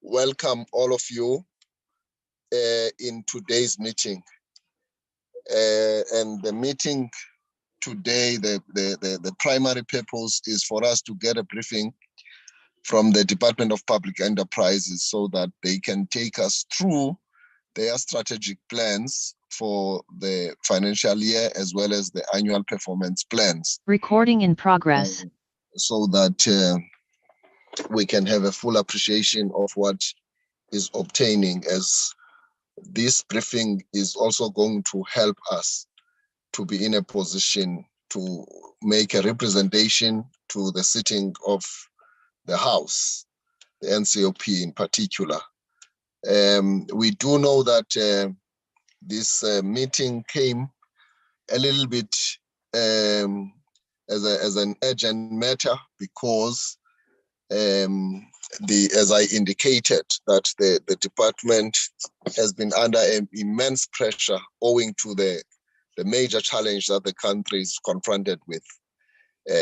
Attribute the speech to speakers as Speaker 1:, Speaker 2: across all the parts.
Speaker 1: welcome all of you in today's meeting. And the meeting today, the primary purpose is for us to get a briefing from the Department of Public Enterprises so that they can take us through their strategic plans for the financial year as well as the annual performance plans.
Speaker 2: Recording in progress.
Speaker 1: So that we can have a full appreciation of what is obtaining, as this briefing is also going to help us to be in a position to make a representation to the sitting of the House, the NCOP in particular. We do know that this meeting came a little bit as an urgent matter because as I indicated, that the department has been under immense pressure owing to the major challenge that the country is confronted with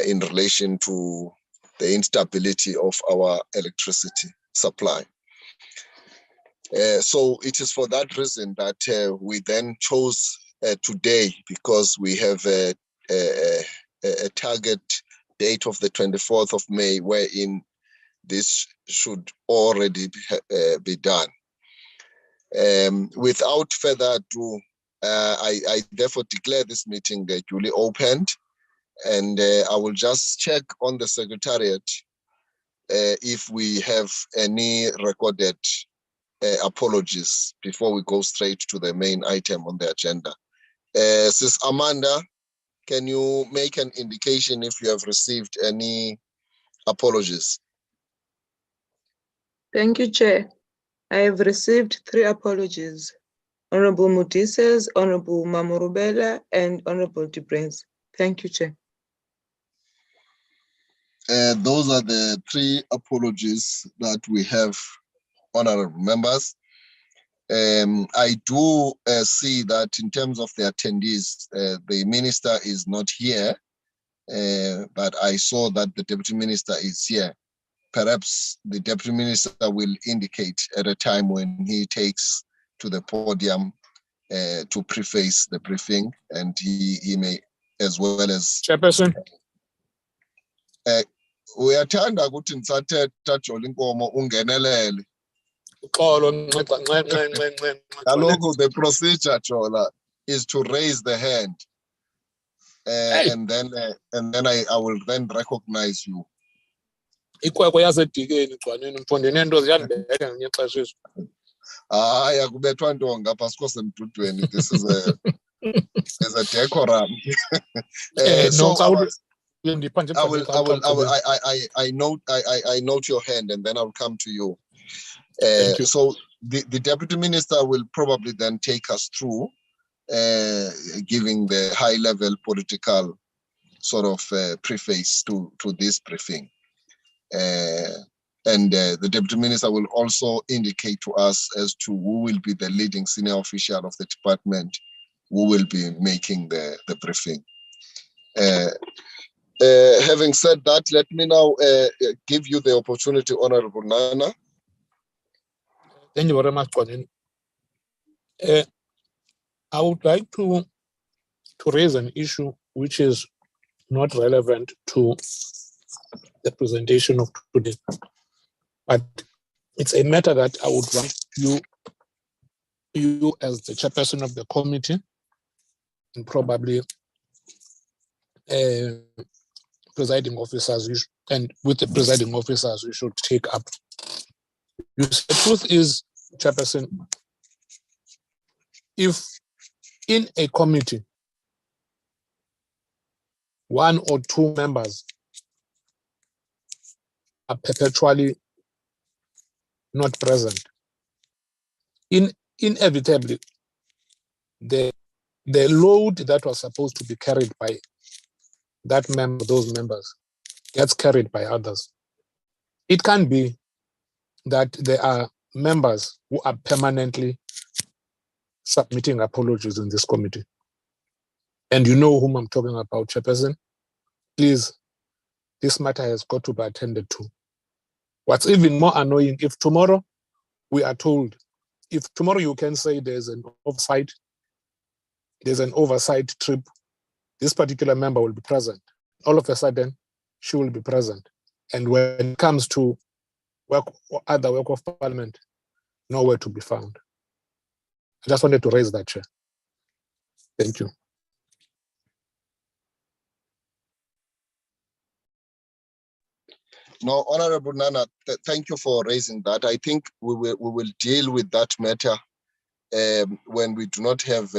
Speaker 1: in relation to the instability of our electricity supply. So it is for that reason that we then chose today, because we have a target date of the 24th of May, wherein this should already be done. Without further ado, I therefore declare this meeting duly opened, and I will just check on the Secretariat if we have any recorded apologies before we go straight to the main item on the agenda. Sis Amanda, can you make an indication if you have received any apologies?
Speaker 3: Thank you, Chair. I have received 3 apologies. Honorable Mutises, Honorable Mamurubela, and Honorable Duprez. Thank you, Chair.
Speaker 1: Those are the 3 apologies that we have, honorable members. I do see that in terms of the attendees, the minister is not here, but I saw that the deputy minister is here. Perhaps the deputy minister will indicate at a time when he takes to the podium to preface the briefing, and he may, as well as
Speaker 4: Chairperson.
Speaker 1: Uyathanda ukuthi ngisathetha Jola inkomo ungenelele. Kaloku the procedure, Jola, is to raise the hand, and then I will then recognize you.
Speaker 4: Ikwekwe yasedikeni gcwaneni mfondini nento ziyandibeka ngenye ixesha izo.
Speaker 1: Hayi akubethwa nto ngapha sikho semdudweni. This is a decorum. So I note your hand, and then I'll come to you.
Speaker 4: Thank you.
Speaker 1: So the deputy minister will probably then take us through giving the high level political sort of preface to this briefing. And the deputy minister will also indicate to us as to who will be the leading senior official of the department who will be making the briefing. Having said that, let me now give you the opportunity, Honorable Nana.
Speaker 4: Thank you very much, Gwaneni. I would like to raise an issue which is not relevant to the presentation of today, but it's a matter that I would want you as the chairperson of the committee, and probably presiding officers, and with the presiding officers, we should take up. The truth is, chairperson, if in a committee 1 or 2 members are perpetually not present, inevitably the load that was supposed to be carried by those members gets carried by others. It can be that there are members who are permanently submitting apologies in this committee. And you know whom I'm talking about, Chairperson. Please, this matter has got to be attended to. What's even more annoying, if tomorrow we are told, if tomorrow you can say there's an oversight trip, this particular member will be present. All of a sudden, she will be present. And when it comes to other work of parliament, nowhere to be found. I just wanted to raise that, Chair. Thank you.
Speaker 1: No, Honorable Nana, thank you for raising that. I think we will deal with that matter when we do not have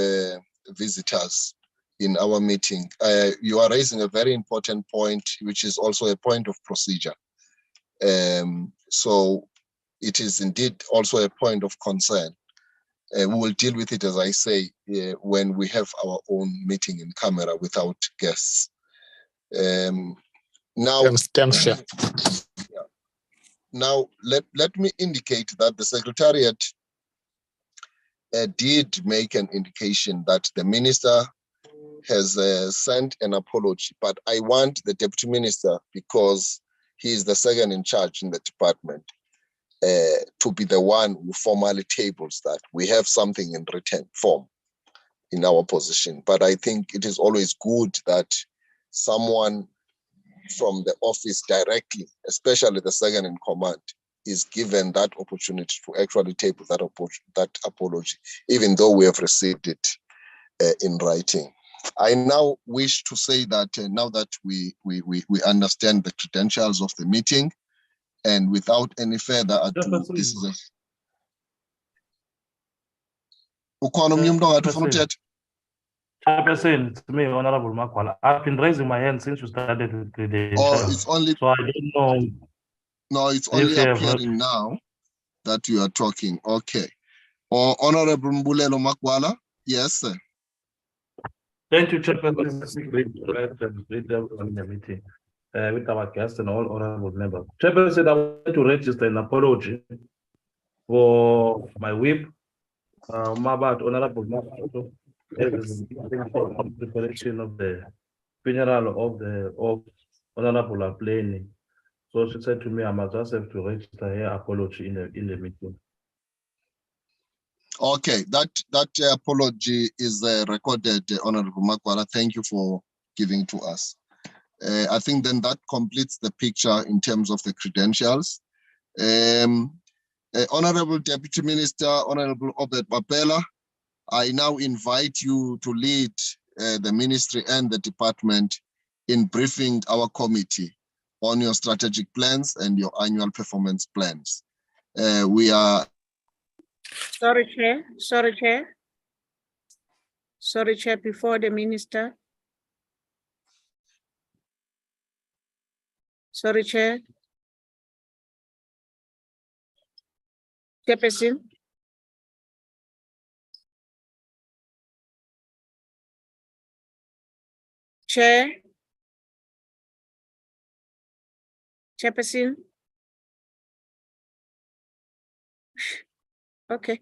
Speaker 1: visitors in our meeting. You are raising a very important point, which is also a point of procedure. So it is indeed also a point of concern. We will deal with it, as I say, when we have our own meeting in camera without guests. Now,
Speaker 4: Thanks, Chair.
Speaker 1: Now, let me indicate that the Secretariat did make an indication that the Minister has sent an apology, but I want the Deputy Minister, because he is the second in charge in the department, to be the one who formally tables that. We have something in written form in our position, but I think it is always good that someone from the office directly, especially the second in command, is given that opportunity to actually table that apology, even though we have received it in writing. I now wish to say that now that we understand the credentials of the meeting, and without any further ado, this is a
Speaker 5: Chairperson, it's me, Honorable Makwala. I've been raising my hand since you started with credentials.
Speaker 1: It's only,
Speaker 5: so I don't know.
Speaker 1: No, it's only appearing now that you are talking. Okay. Honorable Mbulelo Makwala, yes, sir.
Speaker 5: Thank you, Chairperson. In the meeting with our guests and all honorable members. Chairperson, I want to register an apology for my whip, Mabat, Honorable Makwala. Preparation of the funeral of Honorable Apleni. So she said to me, I must just have to register her apology in the meeting.
Speaker 1: Okay, that apology is recorded, Honorable Makwala. Thank you for giving to us. I think then that completes the picture in terms of the credentials. Honorable Deputy Minister, Honorable Obed Papela, I now invite you to lead the ministry and the department in briefing our committee on your strategic plans and your annual performance plans. We are...
Speaker 6: Sorry, Chair, before the minister. Sorry, Chair. Chairperson. Chairperson. Okay.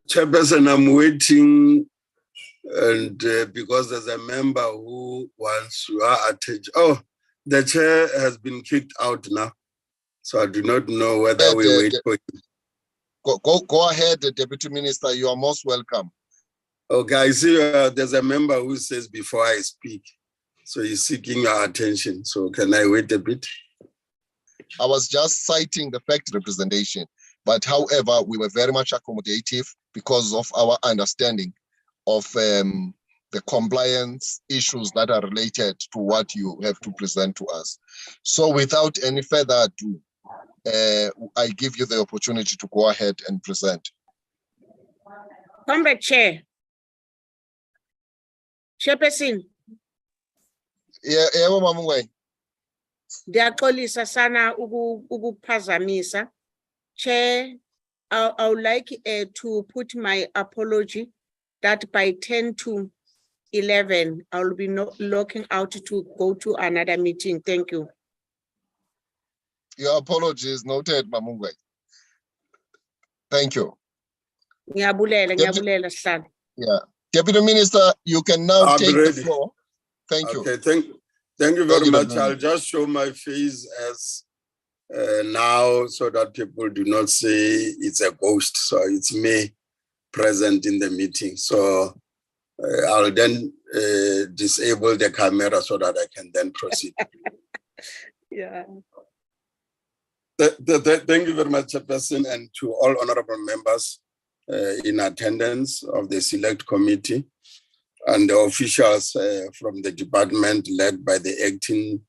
Speaker 7: Chairperson, I'm waiting, and because there's a member who wants your attention. Oh, the chair has been kicked out now, so I do not know whether we wait for you.
Speaker 1: Go ahead, Deputy Minister. You are most welcome.
Speaker 7: Okay, I see there's a member who says before I speak, so he's seeking your attention. So can I wait a bit?
Speaker 1: I was just citing the fact representation, but however, we were very much accommodative because of our understanding of the compliance issues that are related to what you have to present to us. So without any further ado, I give you the opportunity to go ahead and present.
Speaker 6: Comrade Chair. Chairperson.
Speaker 1: Yeah, Mamungwe.
Speaker 6: Ndiyaxolisa sana ukuphazamisa. Chair, I would like to put my apology that by 10 to 11, I will be looking out to go to another meeting. Thank you.
Speaker 1: Your apology is noted, Mamungwe. Thank you.
Speaker 6: Ngiyabulela, ngiyabulela, Sihlalo.
Speaker 1: Yeah. Deputy Minister, you can now
Speaker 7: I'm
Speaker 1: take the
Speaker 7: ready.
Speaker 1: floor. Thank you.
Speaker 7: Okay, thank you
Speaker 1: Thank
Speaker 7: very
Speaker 1: you,
Speaker 7: much.
Speaker 1: Deputy
Speaker 7: I'll just show my face as now so that people do not say it's a ghost. So it's me present in the meeting. So I'll then disable the camera so that I can then proceed.
Speaker 6: Yeah.
Speaker 7: Thank you very much, Chairperson, and to all honorable members in attendance of the select committee and the officials from the department led by the acting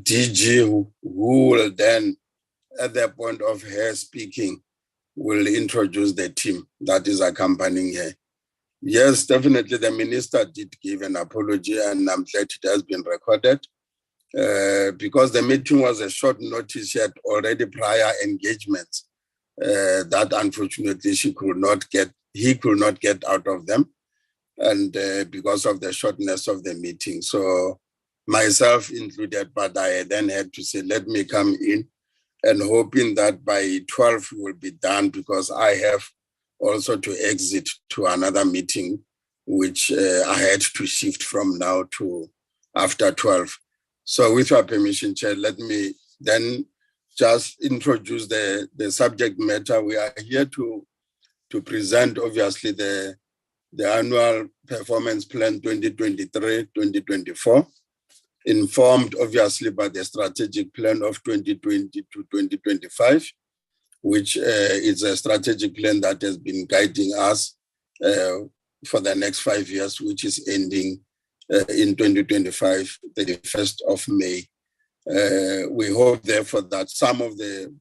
Speaker 7: DG, who will then, at the point of her speaking, will introduce the team that is accompanying her. Yes, definitely the minister did give an apology, and I'm glad it has been recorded. Because the meeting was a short notice, she had already prior engagements that unfortunately he could not get out of them, and because of the shortness of the meeting. So myself included, but I then had to say, let me come in, and hoping that by 12 we will be done, because I have also to exit to another meeting, which I had to shift from now to after 12. So with your permission, Chair, let me then just introduce the subject matter. We are here to present, obviously, the annual performance plan 2023-2024, informed, obviously, by the strategic plan of 2020 to 2025, which is a strategic plan that has been guiding us for the next 5 years, which is ending in 2025, 31st of May. We hope, therefore, that some of the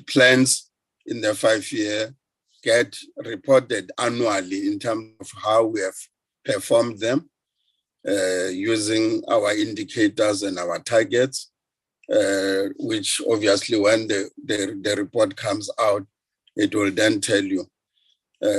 Speaker 7: plans in the 5-year get reported annually in terms of how we have performed them, using our indicators and our targets, which obviously when the report comes out, it will then tell you.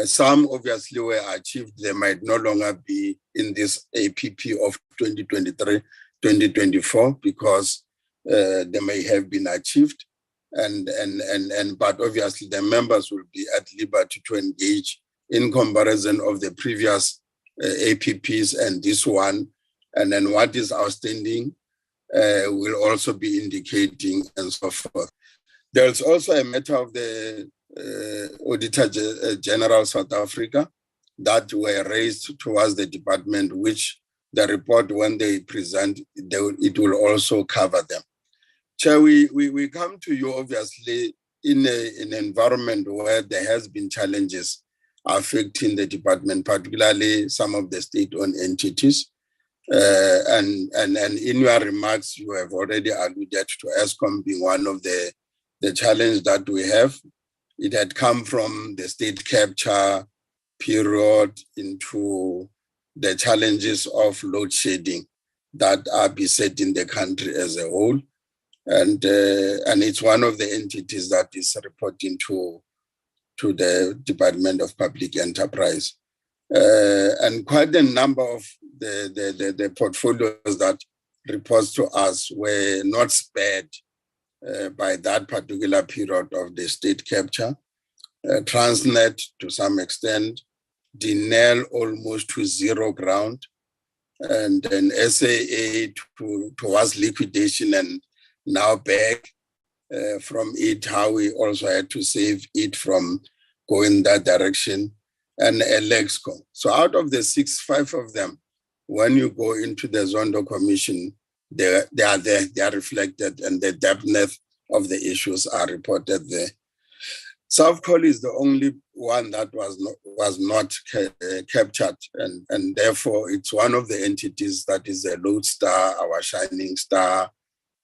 Speaker 7: Some obviously were achieved, they might no longer be in this APP of 2023-2024 because they may have been achieved, but obviously the members will be at liberty to engage in comparison of the previous APPs and this one, and then what is outstanding will also be indicating and so forth. There's also a matter of the Auditor General South Africa that were raised towards the department, which the report, when they present, it will also cover them. Chair, we come to you obviously in an environment where there has been challenges affecting the department, particularly some of the state-owned entities. And in your remarks, you have already alluded to Eskom being one of the challenge that we have. It had come from the state capture period into the challenges of load shedding that are besetting the country as a whole. And it's one of the entities that is reporting to the Department of Public Enterprise. And quite a number of the portfolios that reports to us were not spared by that particular period of the state capture. Transnet, to some extent, Denel almost to zero ground, and then SAA towards liquidation and now back from it, how we also had to save it from going that direction, and Alexco. So out of the 5 of them, when you go into the Zondo Commission, they are there, they are reflected, and the depth of the issues are reported there. Southcol is the only one that was not captured, and therefore it's one of the entities that is a lodestar, our shining star,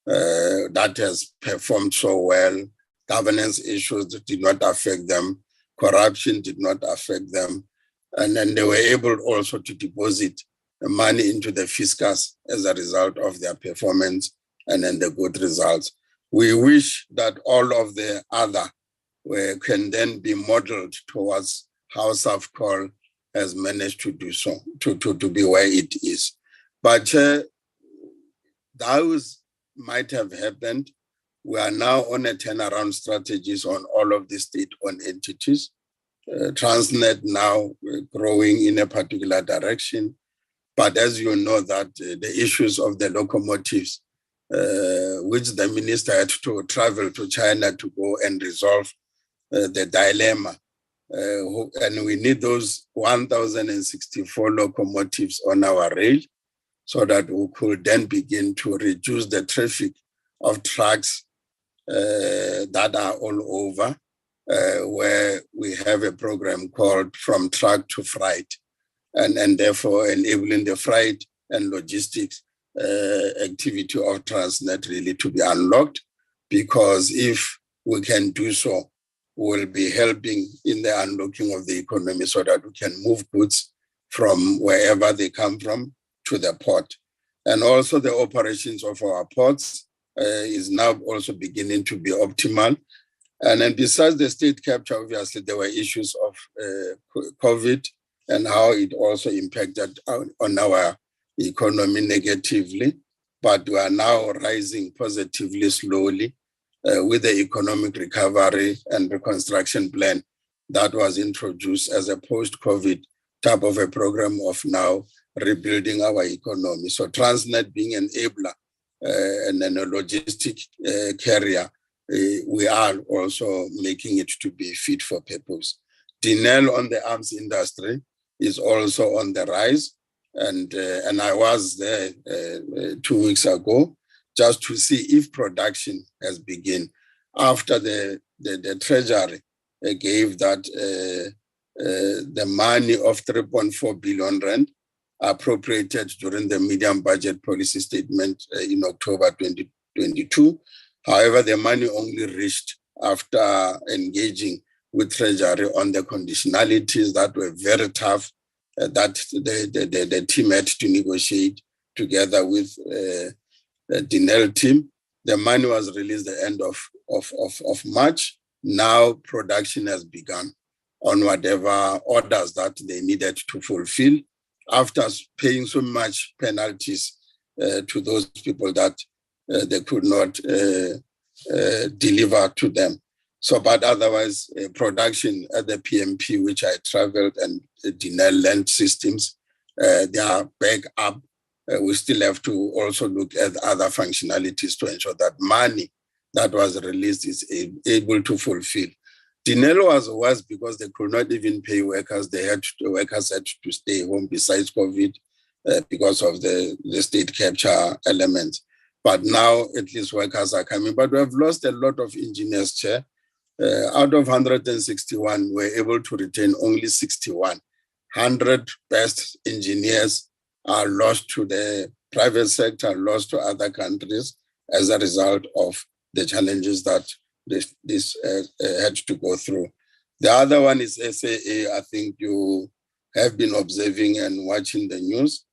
Speaker 7: that has performed so well. Governance issues did not affect them, corruption did not affect them, and then they were able also to deposit money into the fiscus as a result of their performance and then the good results. We wish that all of the other can then be modeled towards how Southcol has managed to do so, to be where it is. But those might have happened We are now on a turnaround strategies on all of the state-owned entities. Transnet now growing in a particular direction. But as you know that the issues of the locomotives, which the minister had to travel to China to go and resolve the dilemma. And we need those 1,064 locomotives on our rail so that we could then begin to reduce the traffic of trucks that are all over, where we have a program called From Truck to Freight, and therefore enabling the freight and logistics activity of Transnet really to be unlocked, because if we can do so, we'll be helping in the unlocking of the economy so that we can move goods from wherever they come from to the port. And also the operations of our ports is now also beginning to be optimal. And then besides the state capture, obviously there were issues of COVID and how it also impacted on our economy negatively, but we are now rising positively slowly with the economic recovery and reconstruction plan that was introduced as a post-COVID type of a program of now rebuilding our economy. So Transnet being an enabler and then a logistic carrier, we are also making it to be fit for purpose. Denel on the arms industry is also on the rise. And I was there 2 weeks ago just to see if production has begun after the Treasury gave that the money of 3.4 billion rand appropriated during the medium budget policy statement in October 2022. However, the money only reached after engaging with Treasury on the conditionalities that were very tough, that the team had to negotiate together with the Denel team. The money was released the end of March. Now production has begun on whatever orders that they needed to fulfill after paying so much penalties to those people that they could not deliver to them. So, but otherwise, production at the PMP, which I traveled, and Denel Land Systems, they are back up. We still have to also look at other functionalities to ensure that money that was released is able to fulfill. Denel was worse because they could not even pay workers. Workers had to stay home besides COVID because of the state capture element. But now at least workers are coming. But we have lost a lot of engineers, Chair. Out of 161, we're able to retain only 61. 100 best engineers are lost to the private sector, lost to other countries as a result of the challenges that this had to go through. The other one is SAA. I think you have been observing and watching the news,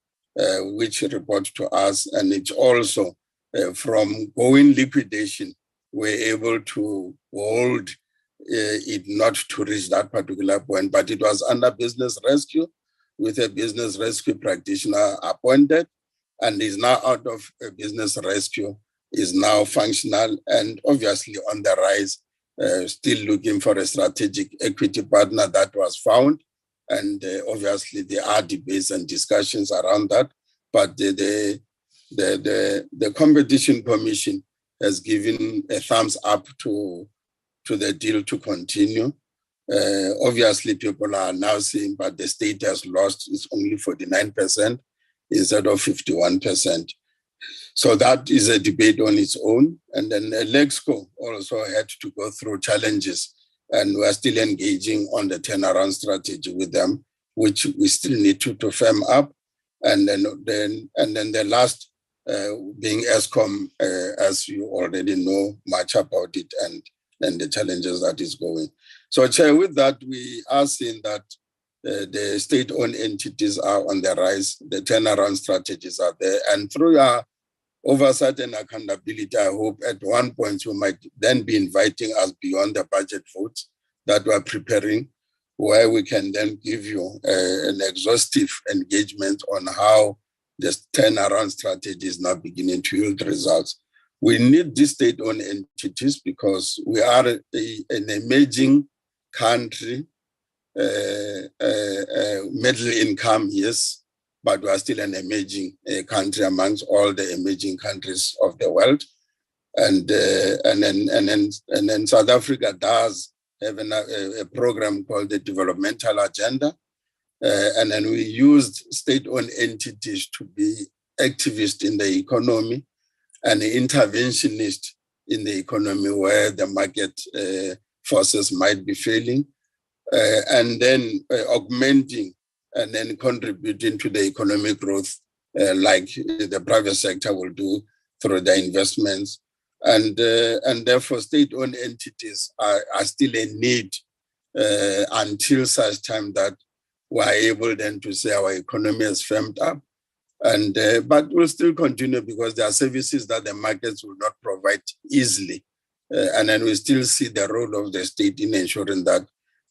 Speaker 7: which report to us, and it's also from going liquidation, we're able to hold it not to reach that particular point, but it was under business rescue with a business rescue practitioner appointed, and is now out of a business rescue, is now functional and obviously on the rise, still looking for a strategic equity partner that was found. And obviously there are debates and discussions around that, but the Competition Commission has given a thumbs up to the deal to continue. Obviously, people are now saying, but the state has lost, it's only 49% instead of 51%. So that is a debate on its own. And then Lexco also had to go through challenges, and we're still engaging on the turnaround strategy with them, which we still need to firm up. And then the last being Eskom, as you already know much about it and the challenges that is going. So, Chair, with that, we are seeing that the state-owned entities are on the rise, the turnaround strategies are there, and through our oversight and accountability, I hope at one point you might then be inviting us beyond the budget votes that we're preparing, where we can then give you an exhaustive engagement on how this turnaround strategy is now beginning to yield results. We need these state-owned entities because we are an emerging country, middle income, yes, but we are still an emerging country amongst all the emerging countries of the world. And then South Africa does have a program called the Developmental Agenda. And then we used state-owned entities to be activists in the economy and interventionist in the economy where the market forces might be failing, and then augmenting and then contributing to the economic growth like the private sector will do through the investments. And therefore state-owned entities are still a need until such time that we are able then to say our economy has firmed up. And but we'll still continue because there are services that the markets will not provide easily. And then we still see the role of the state in ensuring that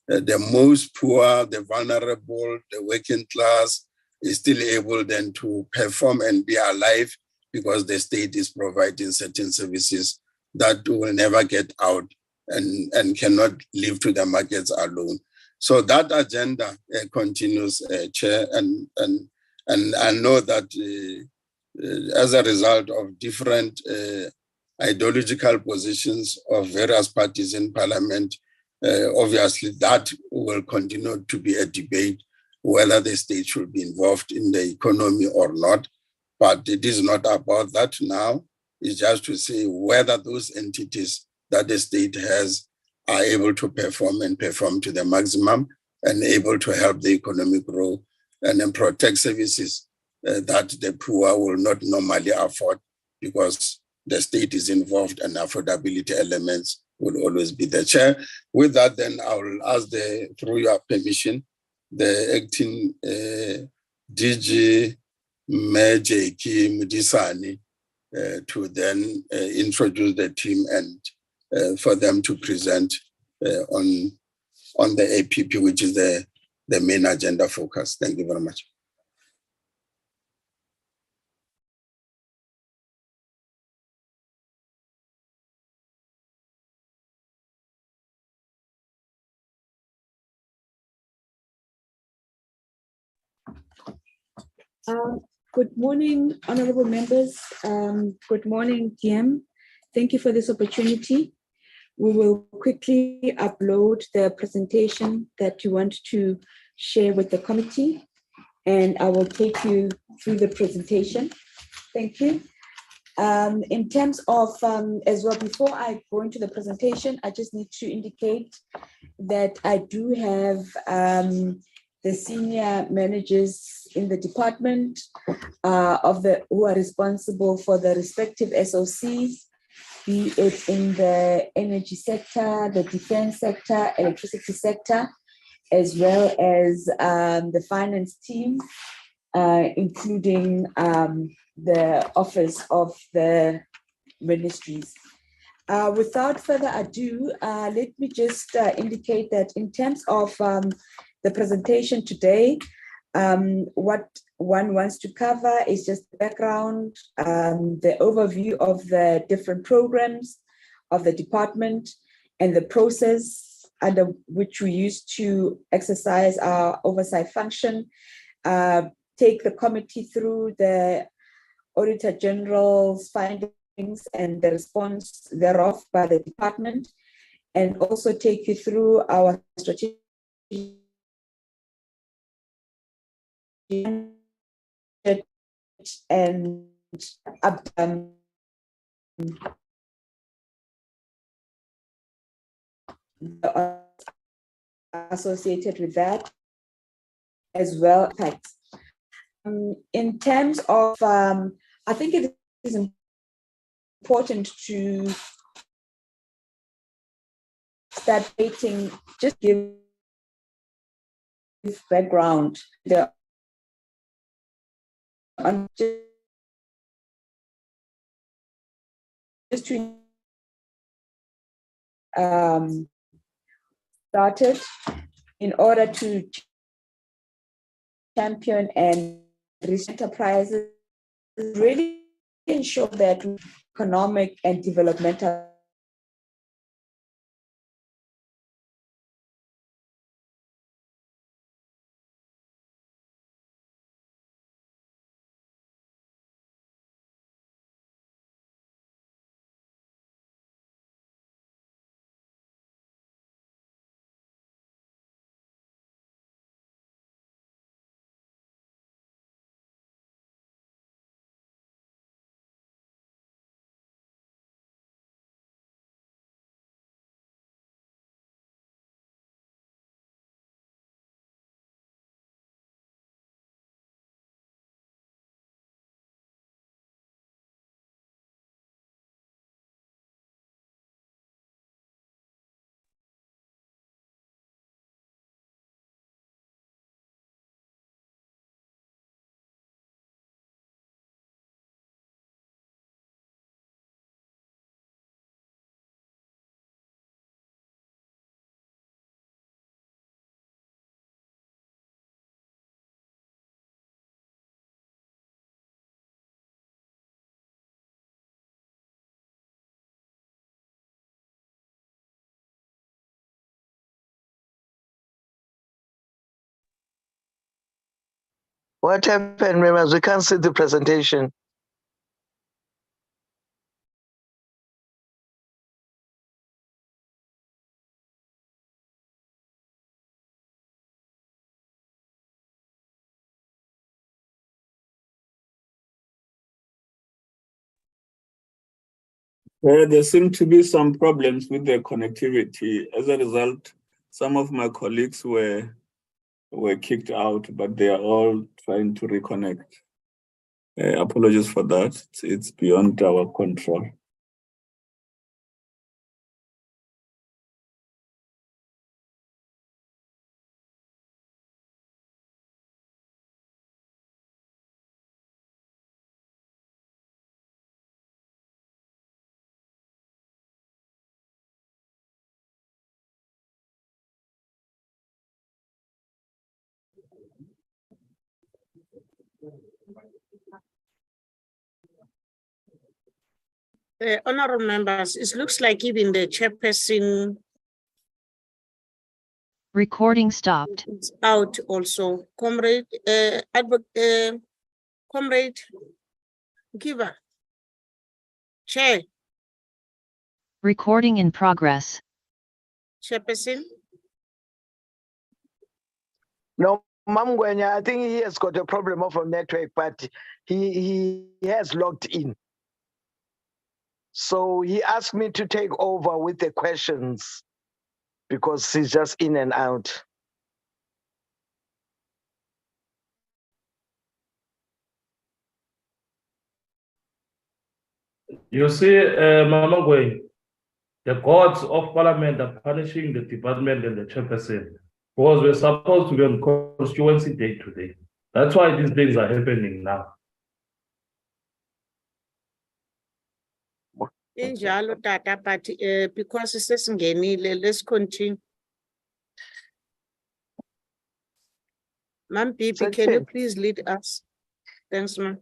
Speaker 7: the most poor, the vulnerable, the working class is still able then to perform and be alive because the state is providing certain services that will never get out and cannot live to the markets alone. So that agenda continues, Chair, and I know that as a result of different ideological positions of various parties in Parliament, obviously that will continue to be a debate whether the state should be involved in the economy or not. But it is not about that now. It's just to say whether those entities that the state has are able to perform and perform to the maximum and able to help the economy grow and then protect services that the poor will not normally afford because the state is involved and affordability elements will always be the Chair. With that, then I will ask through your permission, the acting DG Mayor J.K. Mudisani to then introduce the team and for them to present on the APP, which is the main agenda focus. Thank you very much.
Speaker 8: Good morning, honorable members. Good morning, DM. Thank you for this opportunity. We will quickly upload the presentation that you want to share with the committee, and I will take you through the presentation. Thank you. In terms of, as well, before I go into the presentation, I just need to indicate that I do have the senior managers in the department who are responsible for the respective SOCs, be it in the energy sector, the defense sector, electricity sector, as well as the finance team, including the office of the ministries. Without further ado, let me just indicate that in terms of the presentation today, what one wants to cover is just the background, the overview of the different programs of the department and the process under which we use to exercise our oversight function, take the committee through the Auditor General's findings and the response thereof by the department, and also take you through our strategic and associated with that as well. In terms of, I think it is important to start dating, just give background, just to started in order to champion and reach enterprises really ensure that economic and developmental
Speaker 9: What happened, members? We can't see the presentation.
Speaker 10: There seem to be some problems with the connectivity. As a result, some of my colleagues were kicked out, but they are all trying to reconnect. Apologies for that. It's beyond our control.
Speaker 6: Honorable members, it looks like even the chairperson
Speaker 2: Recording stopped.
Speaker 6: is out also. Comrade, Comrade Giver. Chair,
Speaker 2: Recording in progress.
Speaker 6: chairperson.
Speaker 9: No, Mamgwenya, I think he has got a problem of a network, but he has logged in. So he asked me to take over with the questions because he's just in and out.
Speaker 5: You see, Mama Gwen, the gods of parliament are punishing the department and the chairperson because we're supposed to be on constituency day today. That's why these things are happening now.
Speaker 6: Injalo tata, but because sesingenile, let's continue. Ma'am Pipi, can you please lead us? Thanks, ma'am.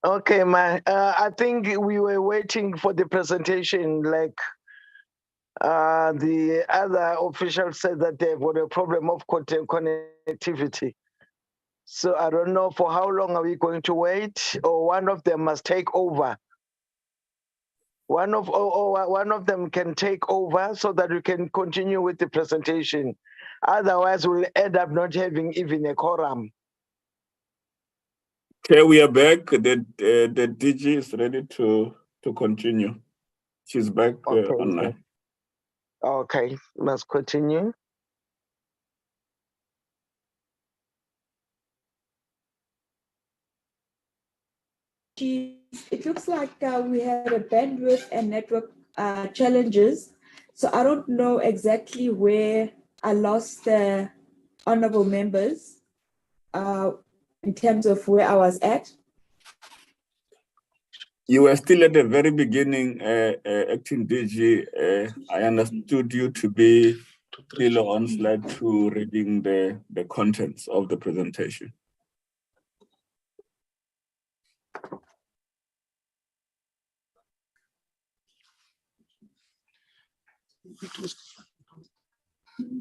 Speaker 9: Okay, I think we were waiting for the presentation, like the other officials said that they've got a problem of connectivity. So I don't know for how long are we going to wait, or one of them must take over. One of them can take over so that we can continue with the presentation. Otherwise, we'll end up not having even a quorum.
Speaker 10: Okay, we are back. The DG is ready to continue. She's back online.
Speaker 9: Okay, let's continue.
Speaker 8: It looks like we had a bandwidth and network challenges. So I don't know exactly where I lost the honorable members in terms of where I was at.
Speaker 10: You were still at the very beginning, acting DG. I understood you to be still on slide 2, reading the contents of the presentation.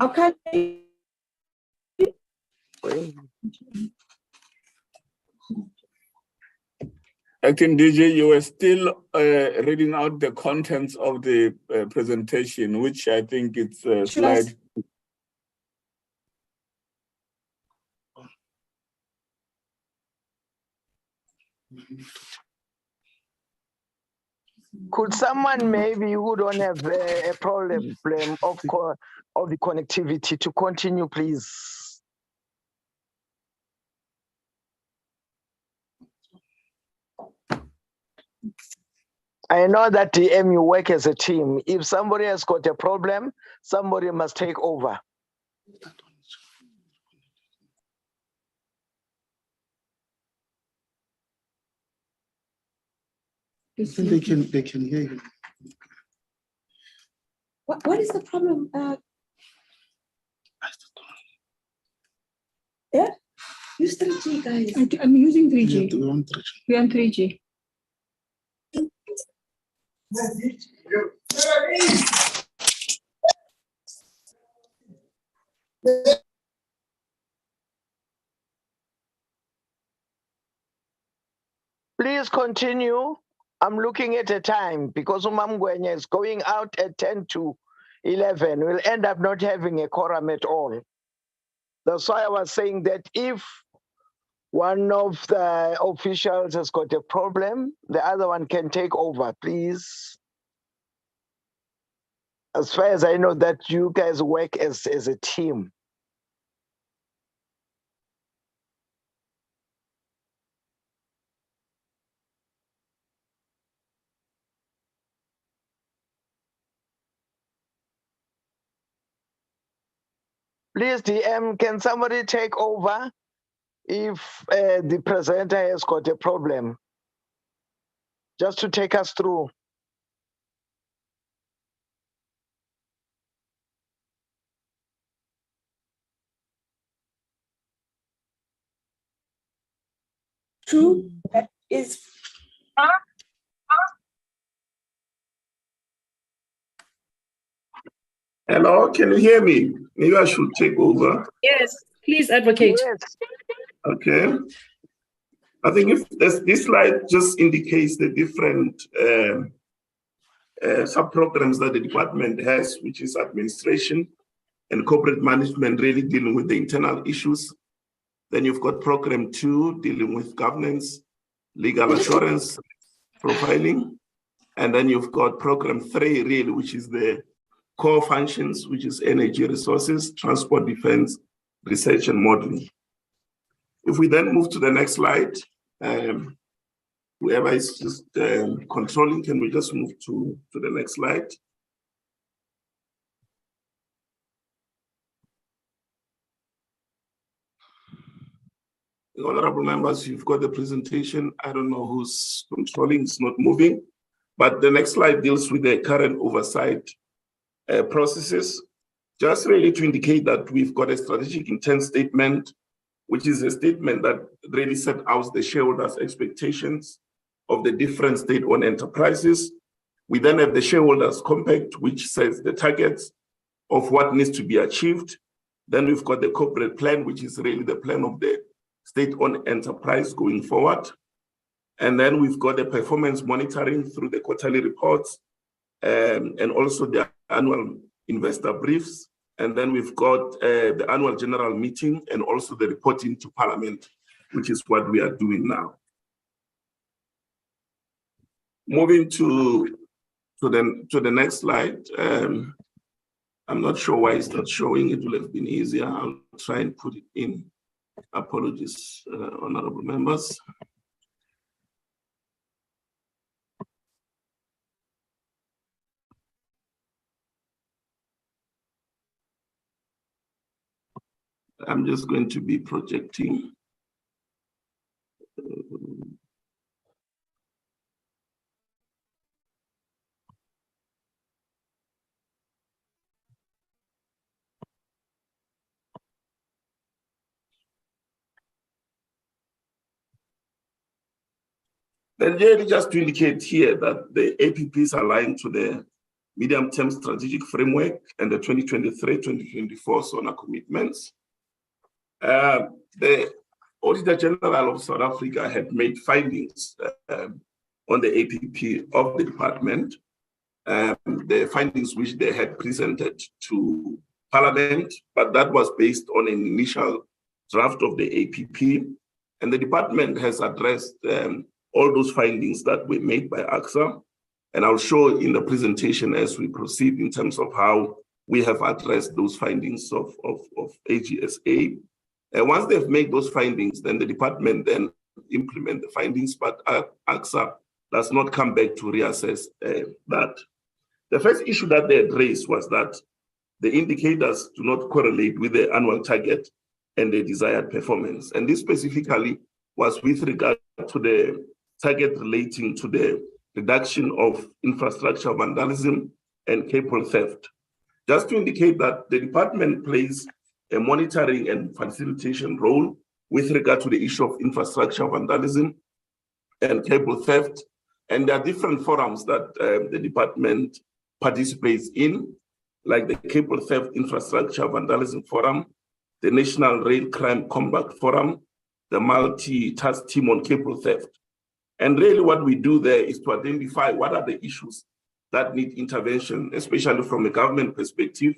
Speaker 8: Okay.
Speaker 10: Acting DJ, you were still reading out the contents of the presentation, which I think it's slide.
Speaker 9: Could someone maybe who don't have a problem of the connectivity to continue, please? I know that DM, you work as a team. If somebody has got a problem, somebody must take over.
Speaker 11: They can hear you.
Speaker 8: What is the problem? Yeah, use 3G, guys. I'm using 3G. We're on 3G.
Speaker 9: Please continue. I'm looking at a time because Umamgwenya is going out at 10 to 11. We'll end up not having a quorum at all. That's why I was saying that if one of the officials has got a problem, the other one can take over, please. As far as I know that you guys work as a team. Please, DM, can somebody take over if the presenter has got a problem? Just to take us through.
Speaker 8: True, that is.
Speaker 12: Hello, can you hear me? Maybe I should take over.
Speaker 13: Yes, please advocate.
Speaker 9: Yes.
Speaker 12: Okay. I think if this slide just indicates the different sub-programs that the department has, which is administration and corporate management, really dealing with the internal issues. Then you've got program 2 dealing with governance, legal assurance, profiling. And then you've got program 3 really, which is the core functions, which is energy resources, transport, defense, research and modeling. If we then move to the next slide, whoever is just controlling, can we just move to the next slide? Honorable members, you've got the presentation. I don't know who's controlling, it's not moving, but the next slide deals with the current oversight processes. Just really to indicate that we've got a strategic intent statement, which is a statement that really set out the shareholders' expectations of the different state-owned enterprises. We then have the shareholders' compact, which says the targets of what needs to be achieved. Then we've got the corporate plan, which is really the plan of the state-owned enterprise going forward. And then we've got the performance monitoring through the quarterly reports and also the annual investor briefs. And then we've got the annual general meeting and also the reporting to Parliament, which is what we are doing now. Moving to the next slide. I'm not sure why it's not showing. It would have been easier. I'll try and put it in. Apologies, honorable members. I'm just going to be projecting. Then just to indicate here that the APPs are aligned to the medium-term strategic framework and the 2023-2024 SONA commitments. The Auditor General of South Africa had made findings on the APP of the department, the findings which they had presented to Parliament, but that was based on an initial draft of the APP, and the department has addressed all those findings that were made by AXA, and I'll show in the presentation as we proceed in terms of how we have addressed those findings of AGSA. And once they've made those findings, then the department then implement the findings, but AXA does not come back to reassess that. The first issue that they had raised was that the indicators do not correlate with the annual target and the desired performance. And this specifically was with regard to the target relating to the reduction of infrastructure vandalism and cable theft. Just to indicate that the department plays a monitoring and facilitation role with regard to the issue of infrastructure vandalism and cable theft. And there are different forums that the department participates in, like the Cable Theft Infrastructure Vandalism Forum, the National Rail Crime Combat Forum, the Multi-Task Team on Cable Theft. And really what we do there is to identify what are the issues that need intervention, especially from a government perspective,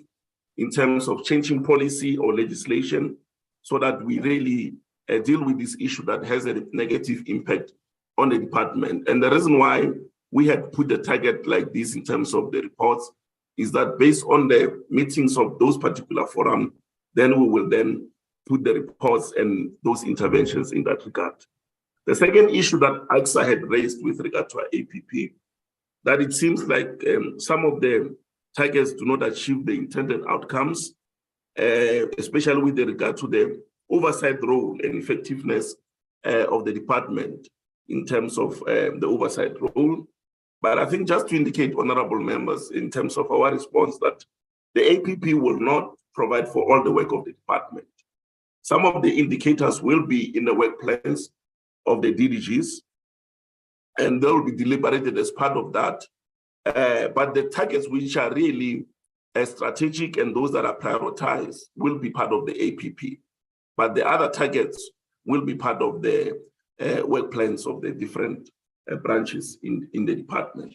Speaker 12: in terms of changing policy or legislation, so that we really deal with this issue that has a negative impact on the department. And the reason why we had put the target like this in terms of the reports is that based on the meetings of those particular forums, then we will then put the reports and those interventions in that regard. The second issue that AXA had raised with regard to our APP, that it seems like some of the targets do not achieve the intended outcomes, especially with regard to the oversight role and effectiveness of the department in terms of the oversight role. But I think just to indicate, honorable members, in terms of our response, that the APP will not provide for all the work of the department. Some of the indicators will be in the work plans of the DDGs, and they will be deliberated as part of that. But the targets which are really strategic and those that are prioritized will be part of the APP. But the other targets will be part of the work plans of the different branches in the department.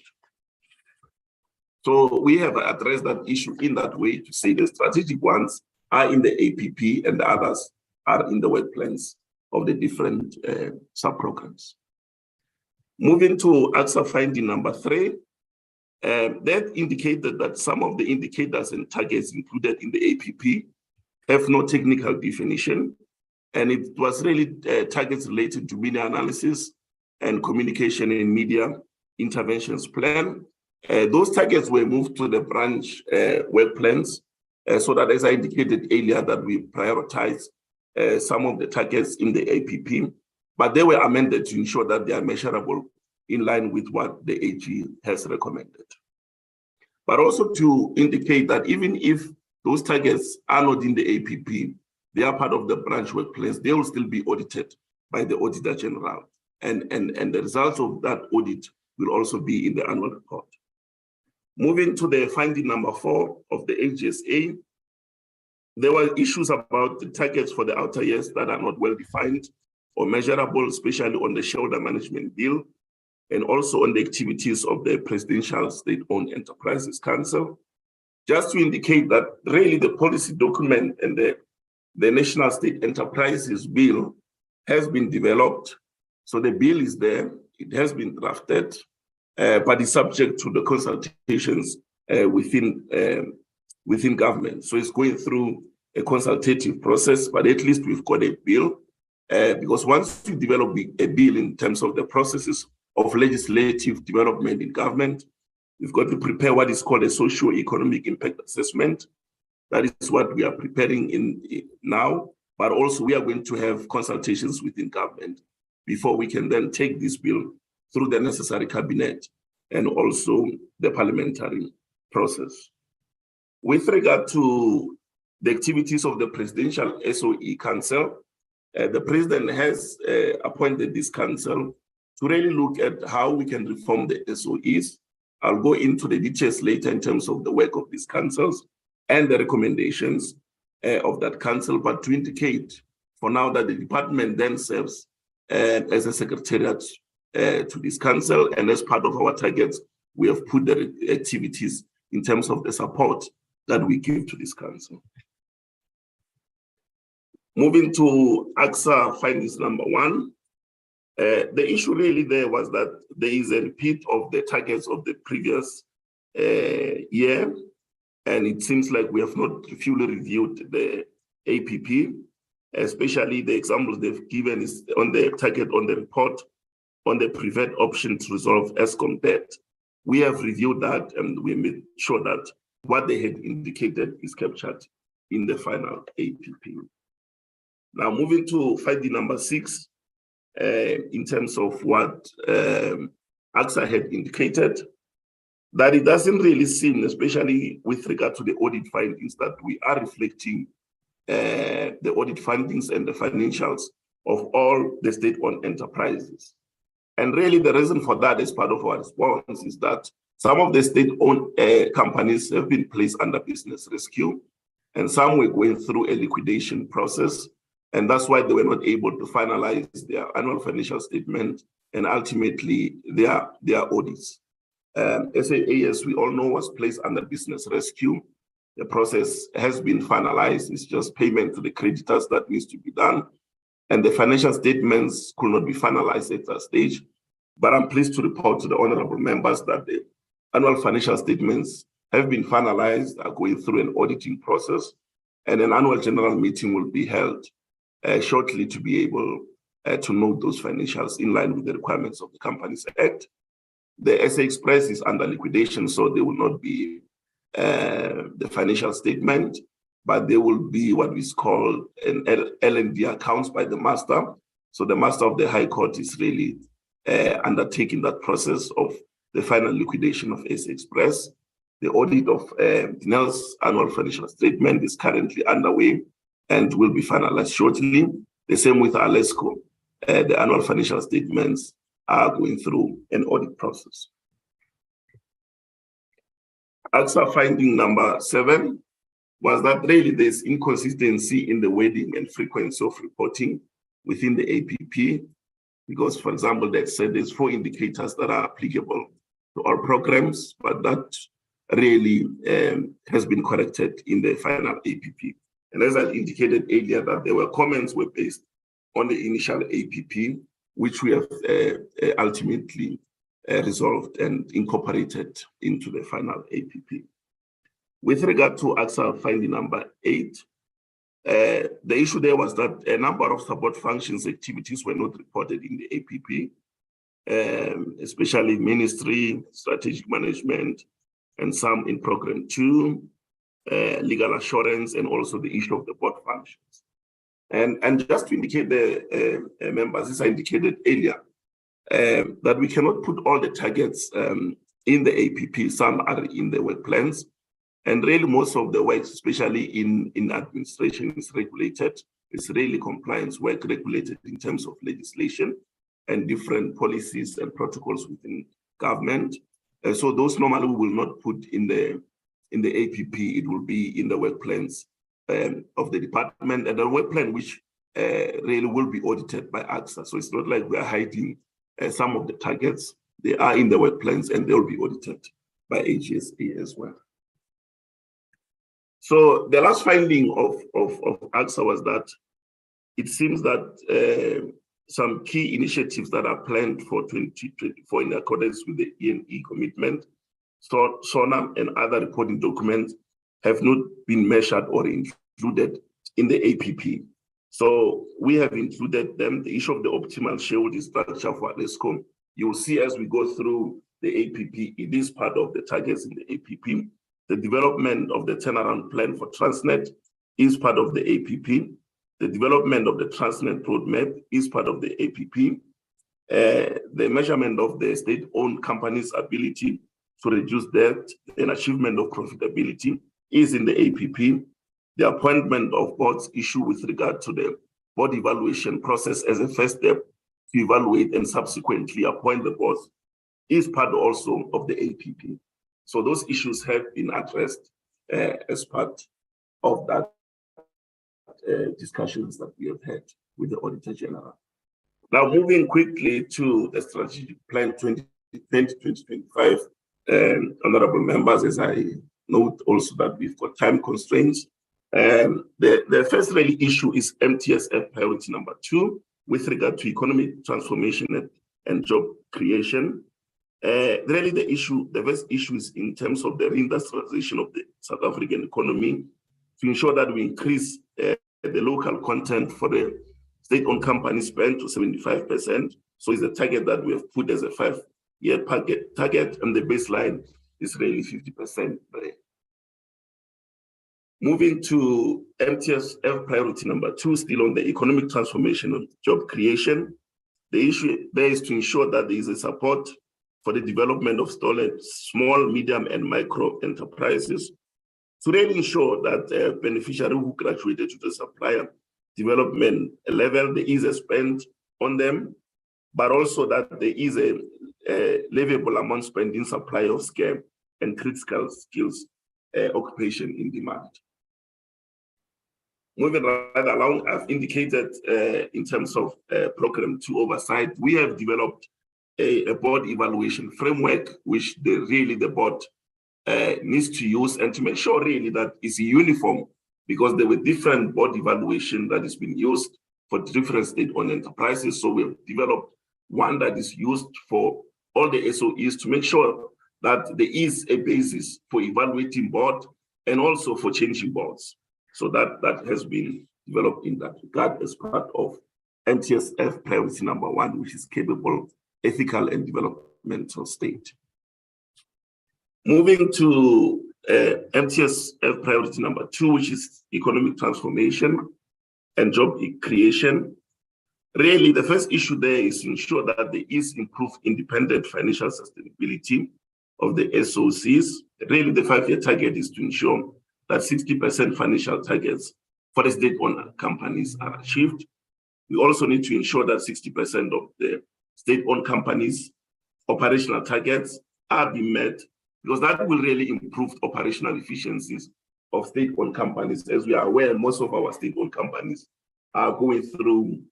Speaker 12: So we have addressed that issue in that way to say the strategic ones are in the APP and the others are in the work plans of the different sub-programs. Moving to AXA finding number 3, that indicated that some of the indicators and targets included in the APP have no technical definition, and it was really targets related to media analysis and communication and media interventions plan. Those targets were moved to the branch work plans, so that, as I indicated earlier, that we prioritize some of the targets in the APP, but they were amended to ensure that they are measurable in line with what the AG has recommended. But also to indicate that even if those targets are not in the APP, they are part of the branch work plans, they will still be audited by the Auditor General. And the results of that audit will also be in the annual report. Moving to the finding number 4 of the AGSA, there were issues about the targets for the outer years that are not well defined or measurable, especially on the shareholder management bill, and also on the activities of the Presidential State-Owned Enterprises Council. Just to indicate that really the policy document and the National State Enterprises Bill has been developed. So the bill is there, it has been drafted, but it's subject to the consultations within government. So it's going through a consultative process, but at least we've got a bill, because once you develop a bill in terms of the processes of legislative development in government, we've got to prepare what is called a socio-economic impact assessment. That is what we are preparing in now, but also we are going to have consultations within government before we can then take this bill through the necessary cabinet and also the parliamentary process. With regard to the activities of the Presidential SOE Council, the President has appointed this council to really look at how we can reform the SOEs I'll go into the details later in terms of the work of these councils and the recommendations of that council, but to indicate for now that the department then serves as a secretariat to this council, and as part of our targets, we have put the activities in terms of the support that we give to this council. Moving to AXA findings number 1, the issue really there was that there is a repeat of the targets of the previous year, and it seems like we have not fully reviewed the APP, especially the examples they've given is on the target on the report on the preferred option to resolve ESCOM debt. We have reviewed that and we made sure that what they had indicated is captured in the final APP. Now moving to finding number 6, in terms of what AXA had indicated, that it doesn't really seem, especially with regard to the audit findings, that we are reflecting the audit findings and the financials of all the state-owned enterprises. And really the reason for that, as part of our response, is that some of the state-owned companies have been placed under business rescue, and some were going through a liquidation process, and that's why they were not able to finalize their annual financial statement and ultimately their audits. SAAS, we all know, was placed under business rescue. The process has been finalized. It's just payment to the creditors that needs to be done. And the financial statements could not be finalized at that stage. But I'm pleased to report to the honorable members that the annual financial statements have been finalized, are going through an auditing process, and an annual general meeting will be held shortly to be able to note those financials in line with the requirements of the Companies Act. The SA Express is under liquidation, so they will not be the financial statement, but there will be what is called an L&D accounts by the master. So the master of the High Court is really undertaking that process of the final liquidation of SA Express. The audit of Nels' annual financial statement is currently underway and will be finalized shortly. The same with Alesco. The annual financial statements are going through an audit process. AXA finding number 7 was that really there's inconsistency in the wording and frequency of reporting within the APP, because, for example, they said there's 4 indicators that are applicable to our programs, but that really has been corrected in the final APP. And as I indicated earlier, that there were comments were based on the initial APP, which we have ultimately resolved and incorporated into the final APP. With regard to AXA finding number 8, the issue there was that a number of support functions activities were not reported in the APP, especially ministry, strategic management, and some in program 2, legal assurance, and also the issue of the board functions. And just to indicate the members, as I indicated earlier, that we cannot put all the targets in the APP. Some are in the work plans, and really most of the work, especially in administration, is regulated. It's really compliance work regulated in terms of legislation and different policies and protocols within government. So those normally we will not put in the APP. It will be in the work plans of the department, and the work plan which really will be audited by AXA. So it's not like we are hiding some of the targets. They are in the work plans and they will be audited by AGSA as well. So the last finding of AXA was that it seems that some key initiatives that are planned for 2024 in accordance with the E&E commitment, SONA and other reporting documents have not been measured or included in the APP. So we have included them. The issue of the optimal shareholding structure for Alesco, you will see as we go through the APP, it is part of the targets in the APP. The development of the turnaround plan for Transnet is part of the APP. The development of the Transnet roadmap is part of the APP. The measurement of the state-owned companies' ability to reduce debt and achievement of profitability is in the APP. The appointment of boards issue with regard to the board evaluation process as a first step to evaluate and subsequently appoint the boards is part also of the APP. So those issues have been addressed as part of that discussions that we have had with the Auditor General. Now, moving quickly to the strategic plan 2020-2025, honorable members, as I note also that we've got time constraints. The first really issue is MTSF priority number 2 with regard to economic transformation and job creation. Really the first issue is in terms of the reindustrialization of the South African economy to ensure that we increase the local content for the state-owned company spend to 75%. So it's a target that we have put as a 5-year target, and the baseline is really 50% there. Moving to MTSF priority number 2, still on the economic transformation and job creation. The issue there is to ensure that there is a support for the development of small, medium, and micro enterprises to really ensure that the beneficiary who graduated to the supplier development level, there is a spend on them, but also that there is a livable amount spent in supply of scale and critical skills occupation in demand. Moving right along, I've indicated in terms of program 2 oversight, we have developed a board evaluation framework, which the board needs to use and to make sure really that it's uniform, because there were different board evaluation that is being used for different state-owned enterprises. So we've developed one that is used for all the SOEs to make sure that there is a basis for evaluating board and also for changing boards. So that has been developed in that regard as part of MTSF priority number 1, which is capable, ethical, and developmental state. Moving to MTSF priority number 2, which is economic transformation and job creation. Really, the first issue there is to ensure that there is improved independent financial sustainability of the SOCs. Really, the 5-year target is to ensure that 60% financial targets for the state-owned companies are achieved. We also need to ensure that 60% of the state-owned companies' operational targets are being met, because that will really improve operational efficiencies of state-owned companies. As we are aware, most of our state-owned companies are going through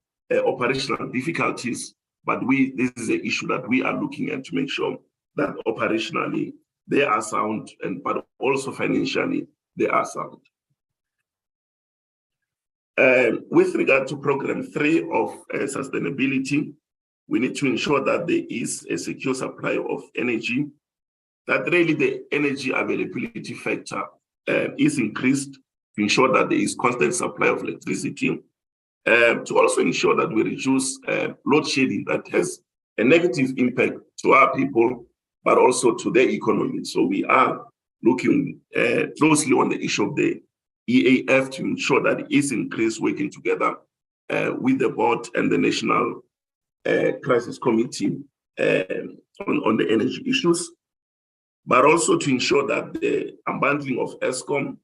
Speaker 12: operational difficulties, but this is an issue that we are looking at to make sure that operationally they are sound, but also financially they are sound. With regard to program 3 of sustainability, we need to ensure that there is a secure supply of energy, that really the energy availability factor is increased to ensure that there is constant supply of electricity, to also ensure that we reduce load shedding that has a negative impact to our people, but also to their economy. So we are looking closely on the issue of the EAF to ensure that it is increased, working together with the board and the National Crisis Committee on the energy issues, but also to ensure that the unbundling of Eskom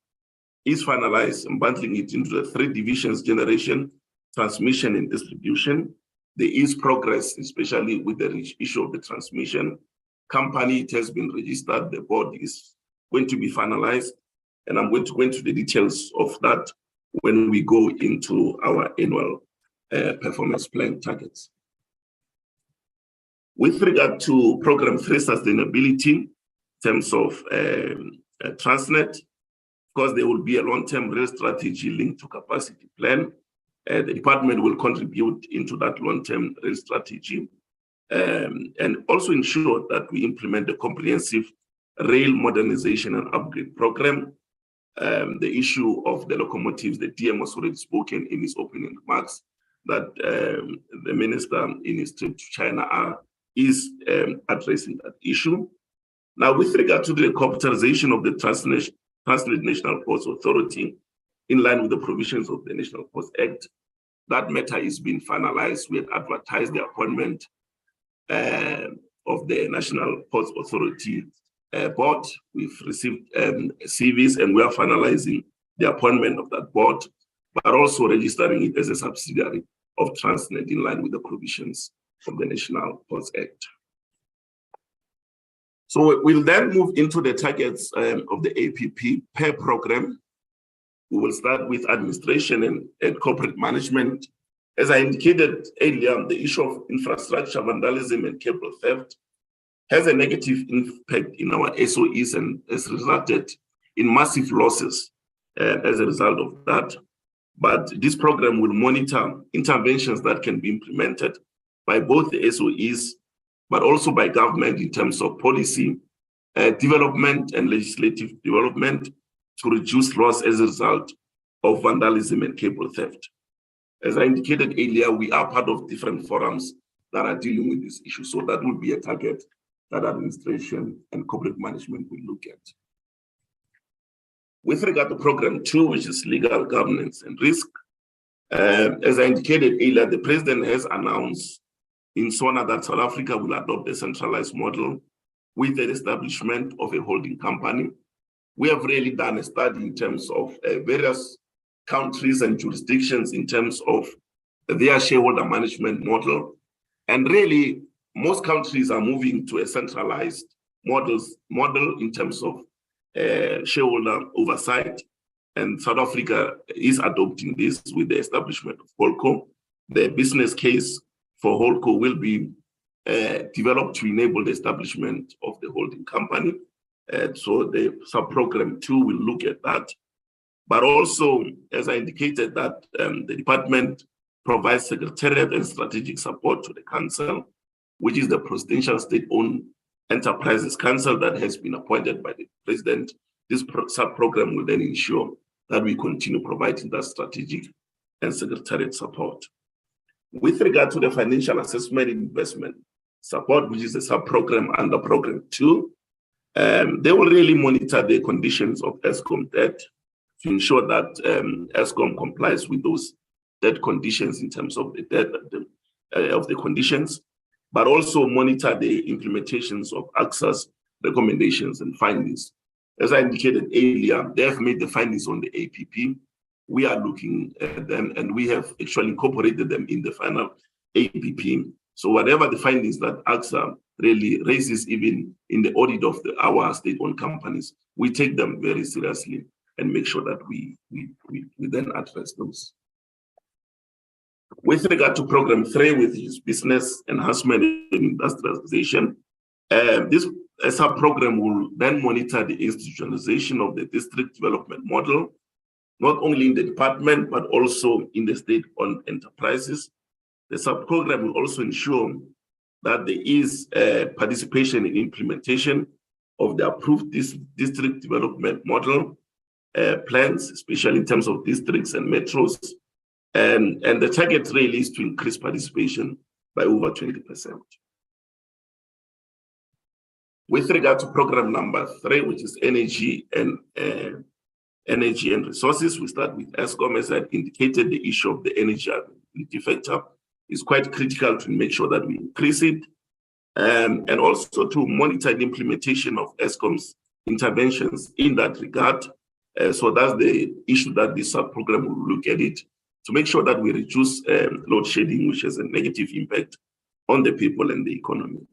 Speaker 12: is finalized, unbundling it into the 3 divisions: generation, transmission, and distribution. There is progress, especially with the issue of the transmission company. It has been registered, the board is going to be finalized, and I'm going to go into the details of that when we go into our annual performance plan targets. With regard to program 3 sustainability, in terms of Transnet, of course, there will be a long-term rail strategy linked to capacity plan. The department will contribute into that long-term rail strategy and also ensure that we implement the comprehensive rail modernization and upgrade program. The issue of the locomotives, the DM has already spoken in his opening remarks that the minister in his trip to China is addressing that issue. Now, with regard to the computerization of the Transnet National Ports Authority, in line with the provisions of the National Ports Act, that matter is being finalized. We have advertised the appointment of the National Ports Authority board. We've received CVs and we are finalizing the appointment of that board, but also registering it as a subsidiary of Transnet in line with the provisions of the National Ports Act. So we'll then move into the targets of the APP per program. We will start with administration and corporate management. As I indicated earlier, the issue of infrastructure vandalism and cable theft has a negative impact in our SOEs and has resulted in massive losses as a result of that. But this program will monitor interventions that can be implemented by both the SOEs, but also by government in terms of policy development and legislative development to reduce loss as a result of vandalism and cable theft. As I indicated earlier, we are part of different forums that are dealing with this issue. So that will be a target that administration and corporate management will look at. With regard to program 2, which is legal governance and risk, as I indicated earlier, the president has announced in SONA that South Africa will adopt a centralized model with the establishment of a holding company. We have really done a study in terms of various countries and jurisdictions in terms of their shareholder management model. And really, most countries are moving to a centralized model in terms of shareholder oversight. And South Africa is adopting this with the establishment of HoldCo. The business case for HoldCo will be developed to enable the establishment of the holding company. So the sub-program 2 will look at that. But also, as I indicated, that the department provides secretariat and strategic support to the council, which is the Presidential State-Owned Enterprises Council that has been appointed by the president. This sub-program will then ensure that we continue providing that strategic and secretariat support. With regard to the financial assessment investment support, which is a sub-program under program 2, they will really monitor the conditions of Eskom debt to ensure that Eskom complies with those debt conditions in terms of the debt of the conditions, but also monitor the implementations of AXA's recommendations and findings. As I indicated earlier, they have made the findings on the APP. We are looking at them and we have actually incorporated them in the final APP. So whatever the findings that AXA really raises, even in the audit of our state-owned companies, we take them very seriously and make sure that we then address those. With regard to program 3, which is business enhancement and industrialization, this sub-program will then monitor the institutionalization of the district development model, not only in the department, but also in the state-owned enterprises. The sub-program will also ensure that there is participation in implementation of the approved district development model plans, especially in terms of districts and metros. And the target really is to increase participation by over 20%. With regard to program number 3, which is energy and resources, we start with Eskom. As I indicated, the issue of the energy availability factor is quite critical to make sure that we increase it, and also to monitor the implementation of Eskom's interventions in that regard. So that's the issue that this sub-program will look at it, to make sure that we reduce load shedding, which has a negative impact on the people and the economy.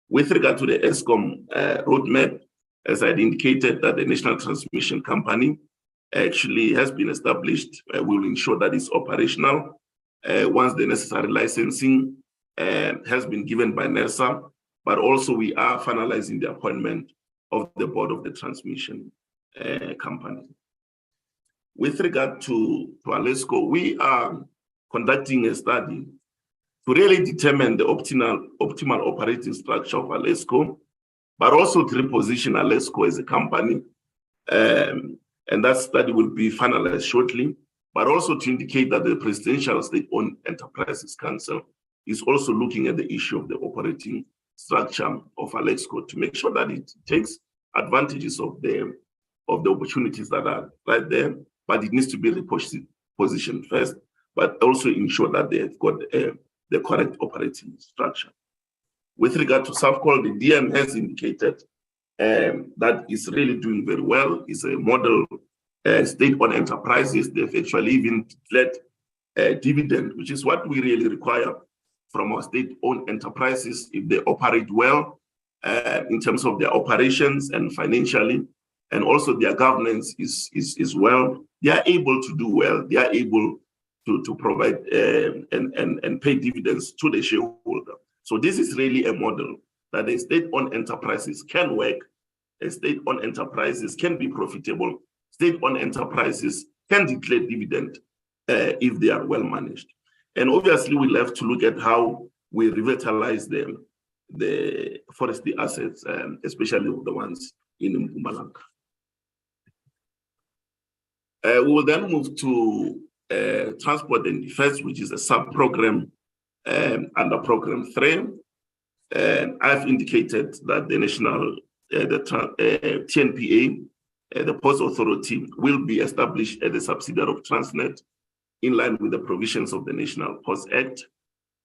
Speaker 12: With regard to the Eskom roadmap, as I indicated, that the National Transmission Company actually has been established. We will ensure that it's operational once the necessary licensing has been given by NERSA, but also we are finalizing the appointment of the board of the transmission company. With regard to Alesco, we are conducting a study to really determine the optimal operating structure of Alesco, but also to reposition Alesco as a company. And that study will be finalized shortly, but also to indicate that the Presidential State-Owned Enterprises Council is also looking at the issue of the operating structure of Alesco to make sure that it takes advantages of the opportunities that are right there, but it needs to be repositioned first, but also ensure that they've got the correct operating structure. With regard to Safcol, the DM has indicated that is really doing very well. It's a model state-owned enterprises. They've actually even declared a dividend, which is what we really require from our state-owned enterprises. If they operate well, in terms of their operations and financially, and also their governance is well. They are able to do well. They are able to provide and pay dividends to the shareholder. So this is really a model that the state-owned enterprises can work. State-owned enterprises can be profitable. State-owned enterprises can declare dividend if they are well managed. And obviously, we'll have to look at how we revitalize them, the forestry assets, especially the ones in Mpumalanga. We will then move to transport and defense, which is a sub-program under program 3. And I've indicated that the national, TNPA, the Ports Authority, will be established as a subsidiary of Transnet in line with the provisions of the National Ports Act.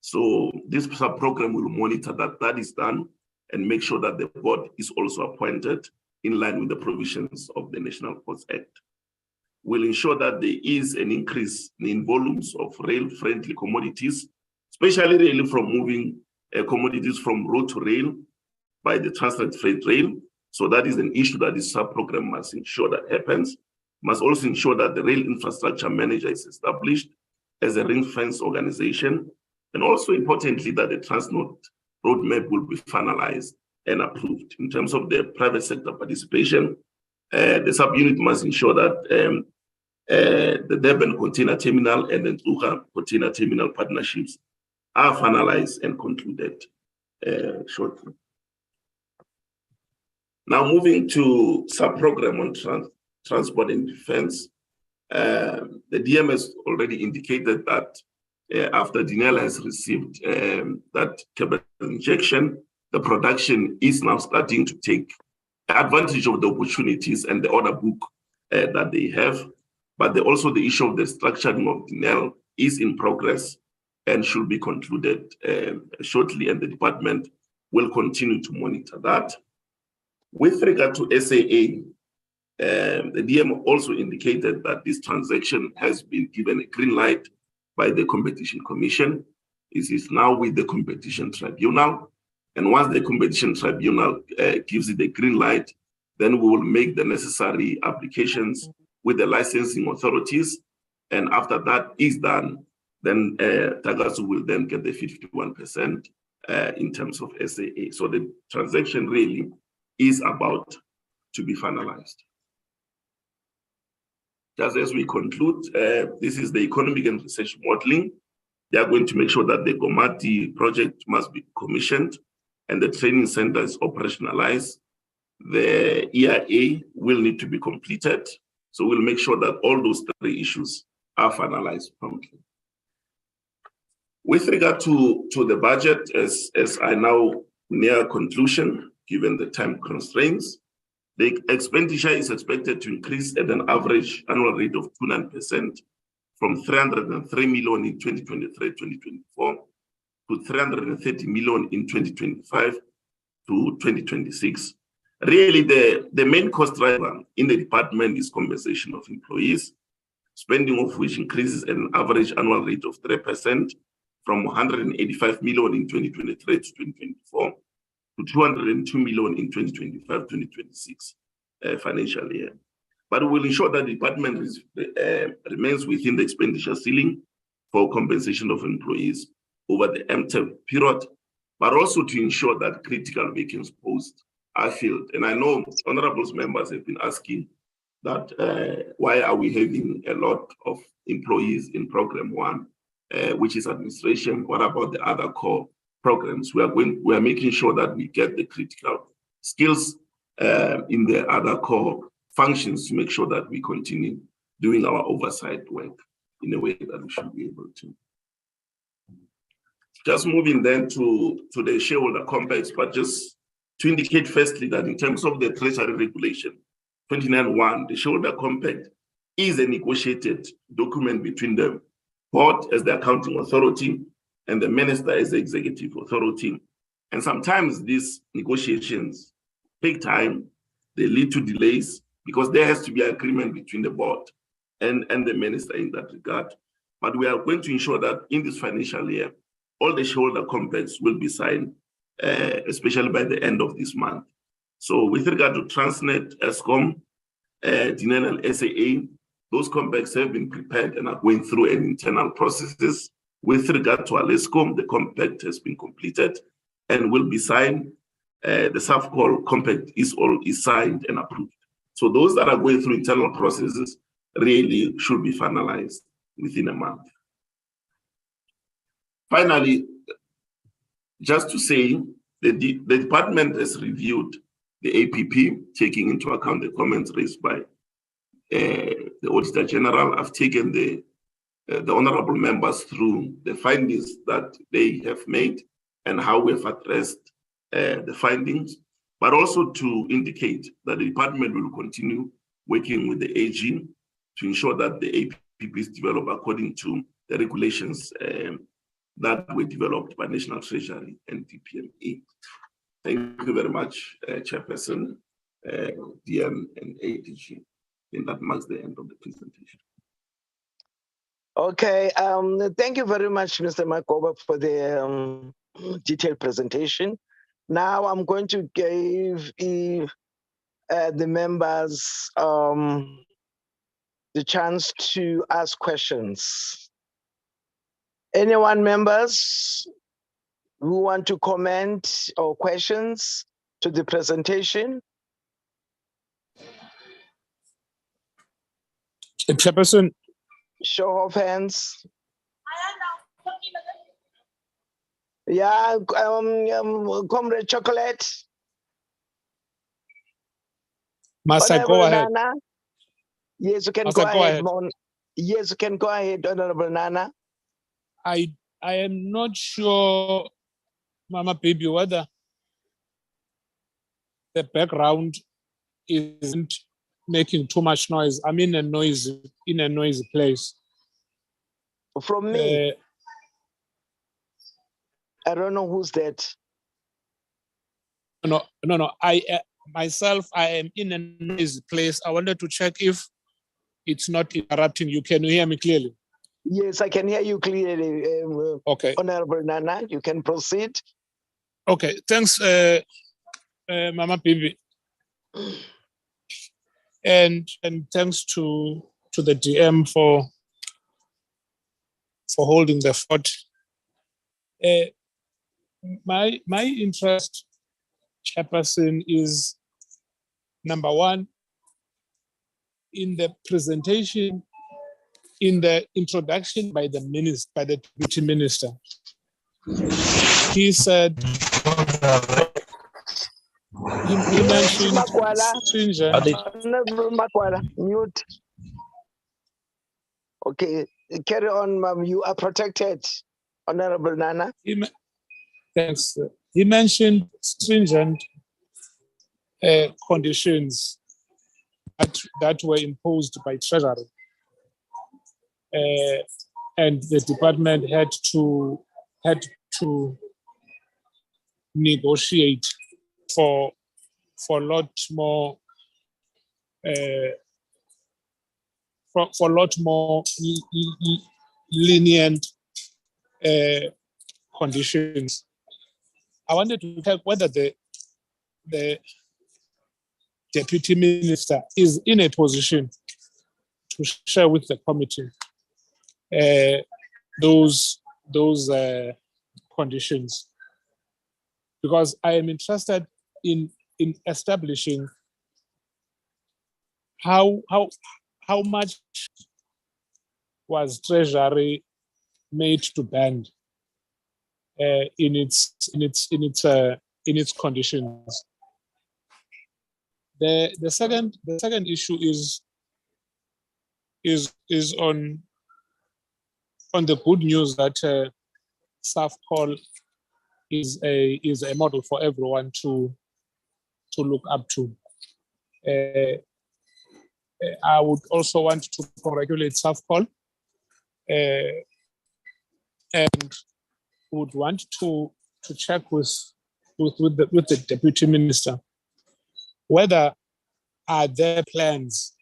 Speaker 12: So this sub-program will monitor that that is done and make sure that the board is also appointed in line with the provisions of the National Ports Act. Will ensure that there is an increase in volumes of rail-friendly commodities, especially really from moving commodities from road to rail by the Transnet Freight Rail. So that is an issue that this sub-program must ensure that happens. Must also ensure that the rail infrastructure manager is established as a ring-fence organization. And also importantly, that the Transnet roadmap will be finalized and approved. In terms of the private sector participation, the subunit must ensure that the Durban Container Terminal and the Ngqura Container Terminal partnerships are finalized and concluded shortly. Now moving to sub-program on transport and defense, the DM has already indicated that after Denel has received that capital injection, the production is now starting to take advantage of the opportunities and the order book that they have. But also the issue of the structuring of Denel is in progress and should be concluded shortly, and the department will continue to monitor that. With regard to SAA, the DM also indicated that this transaction has been given a green light by the Competition Commission. It is now with the Competition Tribunal. And once the Competition Tribunal gives it a green light, then we will make the necessary applications with the licensing authorities. And after that is done, then Tagazu will then get the 51% in terms of SAA. So the transaction really is about to be finalized. Just as we conclude, this is the economic and research modeling. They are going to make sure that the Gomati project must be commissioned and the training center is operationalized. The EIA will need to be completed. So we'll make sure that all those 3 issues are finalized promptly. With regard to the budget, as I now near conclusion, given the time constraints, the expenditure is expected to increase at an average annual rate of 2.9% from 303 million in 2023-2024 to 330 million in 2025 to 2026. Really, the main cost driver in the department is compensation of employees, spending of which increases at an average annual rate of 3% from 185 million in 2023 to 2024 to 202 million in 2025-2026 financial year. But we will ensure that the department remains within the expenditure ceiling for compensation of employees over the MTEP period, but also to ensure that critical vacancy posts are filled. And I know honorable members have been asking that why are we having a lot of employees in program 1, which is administration? What about the other core programs? We are making sure that we get the critical skills in the other core functions to make sure that we continue doing our oversight work in a way that we should be able to. Just moving then to the shareholder complex, but just to indicate firstly that in terms of the Treasury Regulation 29.1, the shareholder compact is a negotiated document between the board as the accounting authority and the minister as the executive authority. And sometimes these negotiations take time, they lead to delays because there has to be agreement between the board and the minister in that regard. But we are going to ensure that in this financial year, all the shareholder compacts will be signed especially by the end of this month. So with regard to Transnet, Eskom, DNL, SAA, those compacts have been prepared and are going through an internal processes. With regard to Alescom, the compact has been completed and will be signed. The SAFCOL compact is signed and approved. So those that are going through internal processes really should be finalized within a month. Finally, just to say, the department has reviewed the APP, taking into account the comments raised by the Auditor General. I've taken the honorable members through the findings that they have made and how we have addressed the findings, but also to indicate that the department will continue working with the AG to ensure that the APP is developed according to the regulations that were developed by National Treasury and DPME. Thank you very much, Chairperson, DM and ADG. And that marks the end of the presentation.
Speaker 9: Okay, thank you very much, Mr. Makoba, for the detailed presentation. Now I'm going to give the members the chance to ask questions. Anyone, members, who want to comment or questions to the presentation?
Speaker 4: Chairperson.
Speaker 9: Show of hands. Yeah, Comrade Chocolate.
Speaker 4: Must I go ahead?
Speaker 9: Nana? Yes, you can go ahead. Yes, you can go ahead, Honorable Nana.
Speaker 4: I am not sure, Mama Baby, whether the background isn't making too much noise. I'm in a noisy place.
Speaker 9: From me? I don't know who's that.
Speaker 4: No. I myself, I am in a noisy place. I wanted to check if it's not interrupting you. Can you hear me clearly?
Speaker 9: Yes, I can hear you clearly.
Speaker 4: Okay.
Speaker 9: Honorable Nana, you can proceed.
Speaker 4: Okay, thanks, Mama Bibi. And thanks to the DM for holding the fort. My interest, Chairperson, is number one, in the presentation, in the introduction by the Deputy Minister. He said, he mentioned stringent.
Speaker 9: Mute. Okay, carry on, Ma'am. You are protected, Honorable Nana.
Speaker 4: Thanks. He mentioned stringent conditions that were imposed by Treasury, and the department had to negotiate for a lot more lenient conditions. I wanted to check whether the Deputy Minister is in a position to share with the committee those conditions, because I am interested in establishing how much was Treasury made to bend in its conditions. The second issue is on the good news that SAFCOL is a model for everyone to look up to. I would also want to congratulate SAFCOL and would want to check with the Deputy Minister whether are there plans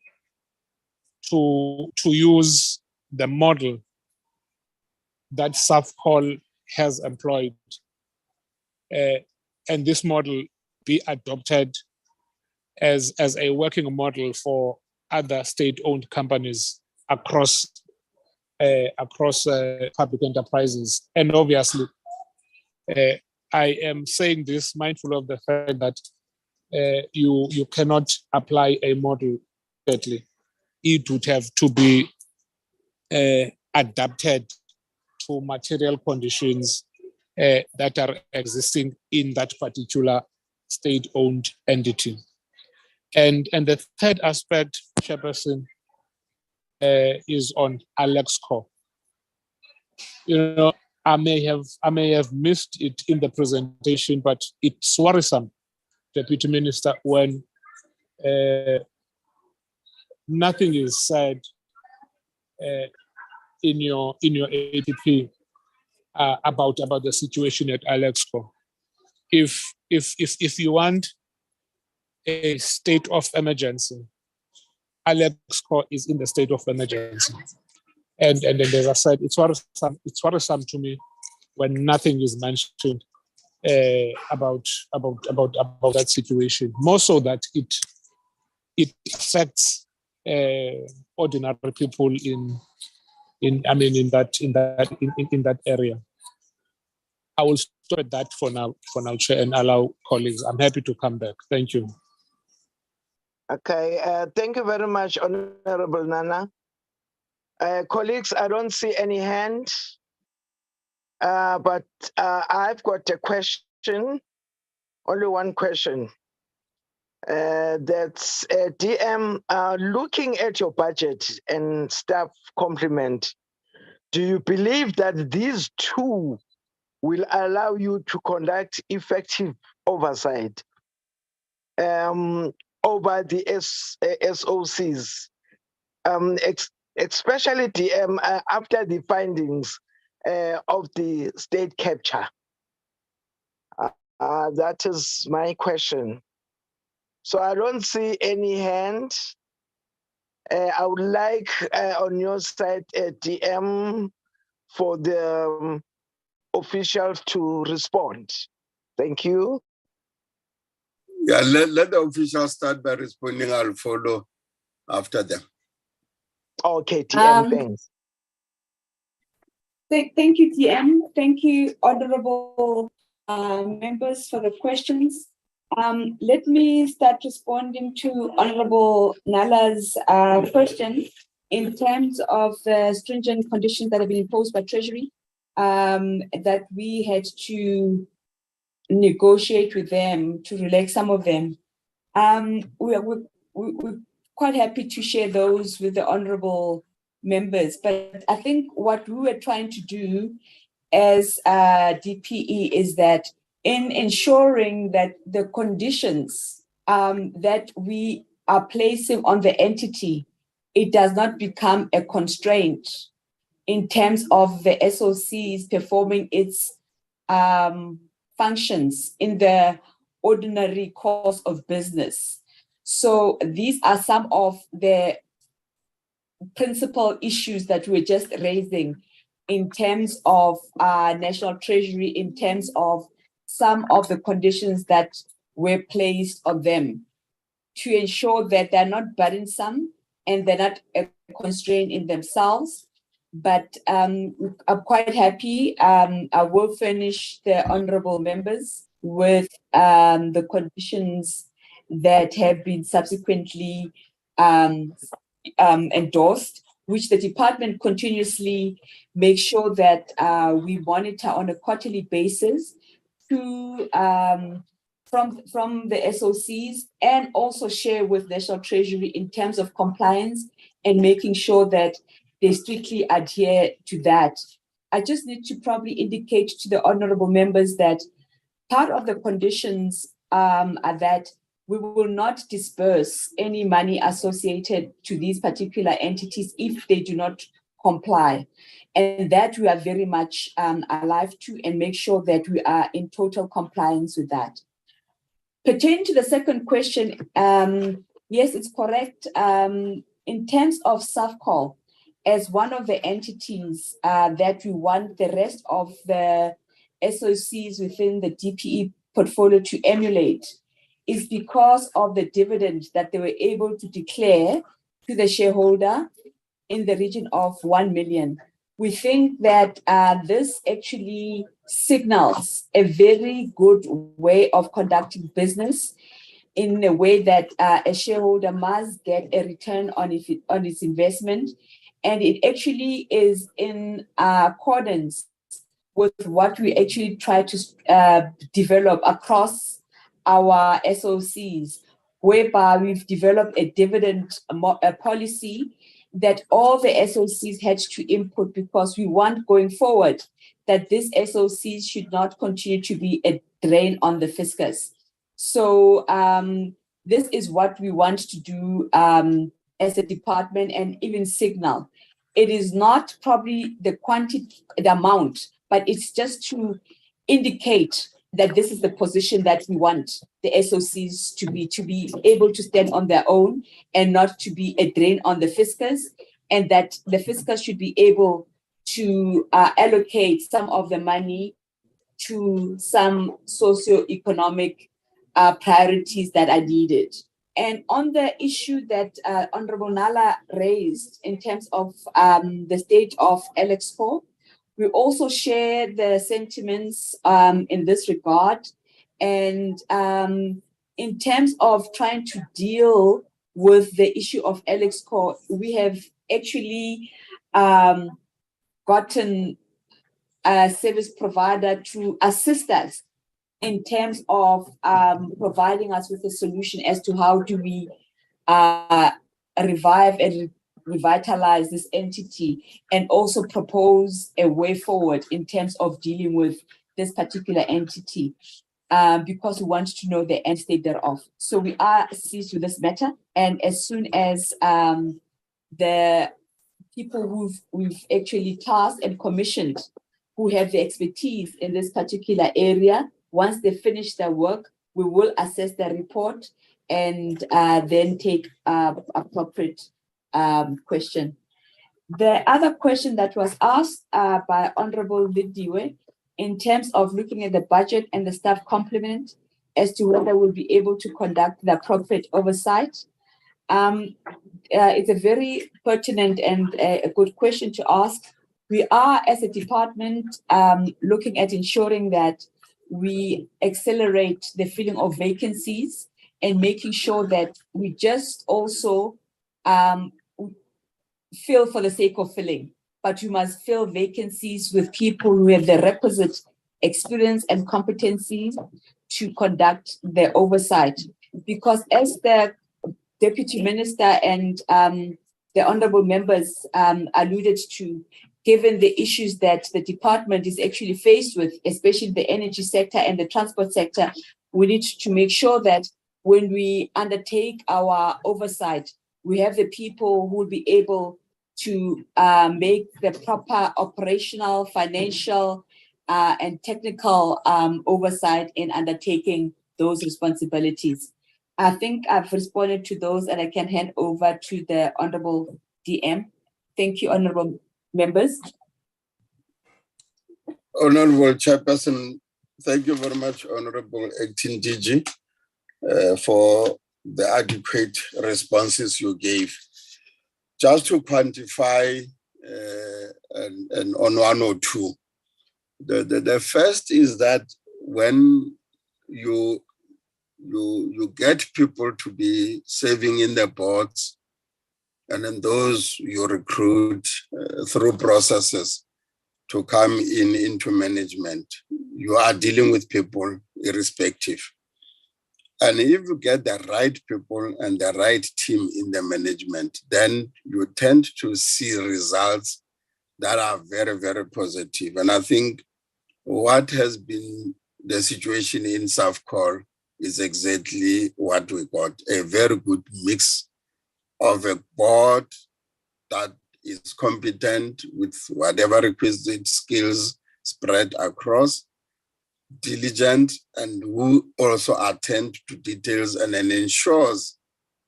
Speaker 4: to use the model that SAFCOL has employed this model be adopted as a working model for other state-owned companies across public enterprises. And obviously, I am saying this mindful of the fact that you cannot apply a model perfectly. It would have to be adapted to material conditions that are existing in that particular state-owned entity. And the third aspect, Chairperson, is on Alexco. I may have missed it in the presentation, but it's worrisome, Deputy Minister, when nothing is said in your APP about the situation at Alexco. If you want a state of emergency, Alexco is in the state of emergency, and as I said, it's worrisome to me when nothing is mentioned about that situation. More so that it affects ordinary people in that area. I will stop at that for now, Chair, and allow colleagues. I'm happy to come back. Thank you.
Speaker 9: Okay, thank you very much, Honorable Nana. Colleagues, I don't see any hand, but I've got a question, only one question. That's DM, looking at your budget and staff complement, do you believe that these two will allow you to conduct effective oversight over the SOCs, especially DM after the findings of the state capture? That is my question. So I don't see any hand. I would like on your side a DM for the officials to respond. Thank you.
Speaker 7: Yeah, let the officials start by responding. I'll follow after them.
Speaker 9: Okay, TM, thanks.
Speaker 8: Thank you, TM. Thank you, honorable members, for the questions. Let me start responding to Honorable Nala's question in terms of the stringent conditions that have been imposed by Treasury, that we had to negotiate with them to relax some of them. We're quite happy to share those with the honorable members, but I think what we were trying to do as DPE is that in ensuring that the conditions that we are placing on the entity, it does not become a constraint in terms of the SOCs performing its functions in the ordinary course of business. So these are some of the principal issues that we're just raising in terms of National Treasury, in terms of some of the conditions that were placed on them to ensure that they're not burdensome and they're not a constraint in themselves. But I'm quite happy. I will furnish the honorable members with the conditions that have been subsequently endorsed, which the department continuously makes sure that we monitor on a quarterly basis to from the SOCs, and also share with National Treasury in terms of compliance and making sure that they strictly adhere to that. I just need to probably indicate to the honorable members that part of the conditions are that we will not disperse any money associated to these particular entities if they do not comply. And that we are very much alive to and make sure that we are in total compliance with that. Pertaining to the second question, yes, it's correct. In terms of SAFCOL, as one of the entities that we want the rest of the SOCs within the DPE portfolio to emulate is because of the dividend that they were able to declare to the shareholder in the region of 1 million. We think that this actually signals a very good way of conducting business, in a way that a shareholder must get a return on its investment. And it actually is in accordance with what we actually try to develop across our SOCs, whereby we've developed a dividend policy that all the SOCs had to input, because we want going forward that this SOCs should not continue to be a drain on the fiscus. So this is what we want to do as a department, and even signal. It is not probably the quantity, the amount, but it's just to indicate that this is the position that we want the SOCs to be able to stand on their own and not to be a drain on the fiscus, and that the fiscus should be able to allocate some of the money to some socio-economic priorities that are needed. And on the issue that Honorable Nala raised in terms of the state of Elexco, we also share the sentiments in this regard. And in terms of trying to deal with the issue of Elexco, we have actually gotten a service provider to assist us in terms of providing us with a solution as to how do we revive and revitalize this entity, and also propose a way forward in terms of dealing with this particular entity, because we want to know the end state thereof. So we are seized with this matter, and as soon as the people we've actually tasked and commissioned, who have the expertise in this particular area, once they finish their work, we will assess the report and then take appropriate question. The other question that was asked by Honorable Lindiwe, in terms of looking at the budget and the staff complement as to whether we'll be able to conduct the appropriate oversight. It's a very pertinent and a good question to ask. We are, as a department, looking at ensuring that we accelerate the filling of vacancies and making sure that we just also fill for the sake of filling, but we must fill vacancies with people who have the requisite experience and competencies to conduct the oversight. Because as the Deputy Minister and the honorable members alluded to, given the issues that the department is actually faced with, especially the energy sector and the transport sector, we need to make sure that when we undertake our oversight, we have the people who will be able to make the proper operational, financial, and technical oversight in undertaking those responsibilities. I think I've responded to those, and I can hand over to the Honorable DM. Thank you, Honorable members.
Speaker 7: Honorable Chairperson, thank you very much, Honorable Acting DG, for the adequate responses you gave. Just to quantify and on one or two, the first is that when you get people to be serving in the boards, and then those you recruit through processes to come into management, you are dealing with people irrespective. And if you get the right people and the right team in the management, then you tend to see results that are very, very positive. And I think what has been the situation in Safcol is exactly what we got, a very good mix of a board that is competent with whatever requisite skills spread across, diligent, and who also attend to details and then ensures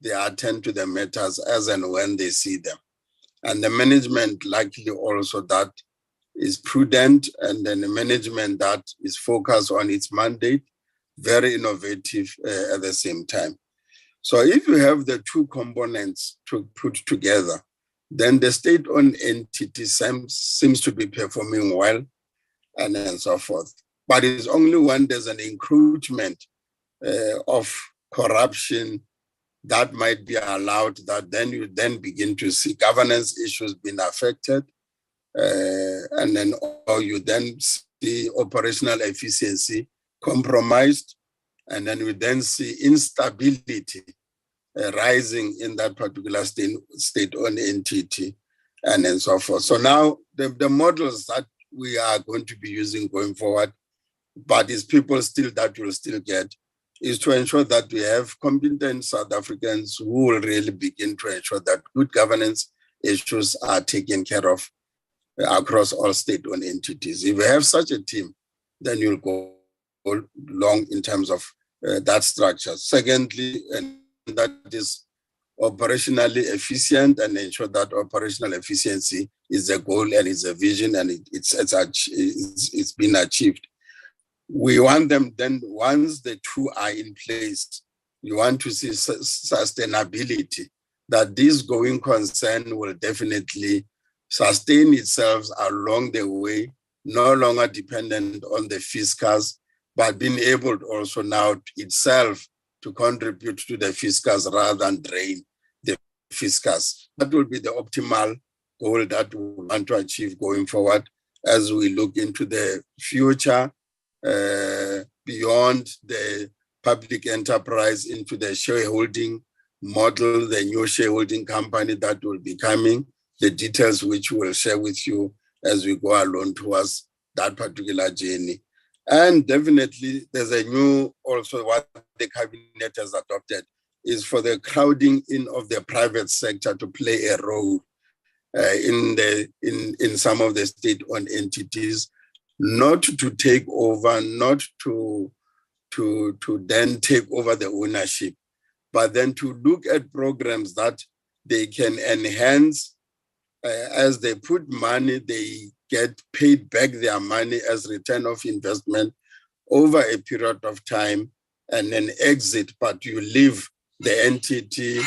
Speaker 7: they attend to the matters as and when they see them. And the management likely also that is prudent, and then the management that is focused on its mandate, very innovative at the same time. So if you have the two components to put together, then the state-owned entity seems to be performing well, and then so forth. But it's only when there's an encroachment of corruption that might be allowed that then you then begin to see governance issues being affected, and then or you then see operational efficiency compromised, and then we then see instability rising in that particular state-owned entity, and then so forth. So now the models that we are going to be using going forward, but is people still that will still get, is to ensure that we have competent South Africans who will really begin to ensure that good governance issues are taken care of across all state-owned entities. If we have such a team, then you'll go long in terms of that structure. Secondly, and that is operationally efficient, and ensure that operational efficiency is a goal and is a vision, and it's been achieved. We want them then, once the two are in place, you want to see sustainability, that this going concern will definitely sustain itself along the way, no longer dependent on the fiscals, but being able also now itself to contribute to the fiscals rather than drain the fiscals. That will be the optimal goal that we want to achieve going forward as we look into the future, beyond the public enterprise into the shareholding model, the new shareholding company that will be coming, the details which we'll share with you as we go along towards that particular journey. And definitely there's a new, also what the cabinet has adopted is for the crowding in of the private sector to play a role in some of the state-owned entities, not to take over, not to then take over the ownership, but then to look at programs that they can enhance. As they put money, they get paid back their money as return of investment over a period of time, and then exit, but you leave the entity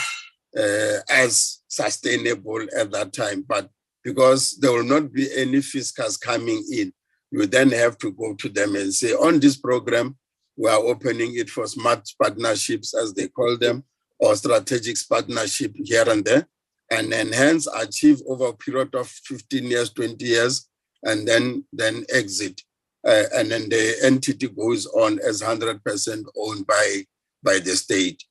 Speaker 7: as sustainable at that time. But because there will not be any fiscals coming in, you then have to go to them and say, on this program, we are opening it for smart partnerships, as they call them, or strategic partnership here and there, and hence achieve over a period of 15 years, 20 years, and then exit. And then the entity goes on as 100% owned by the state.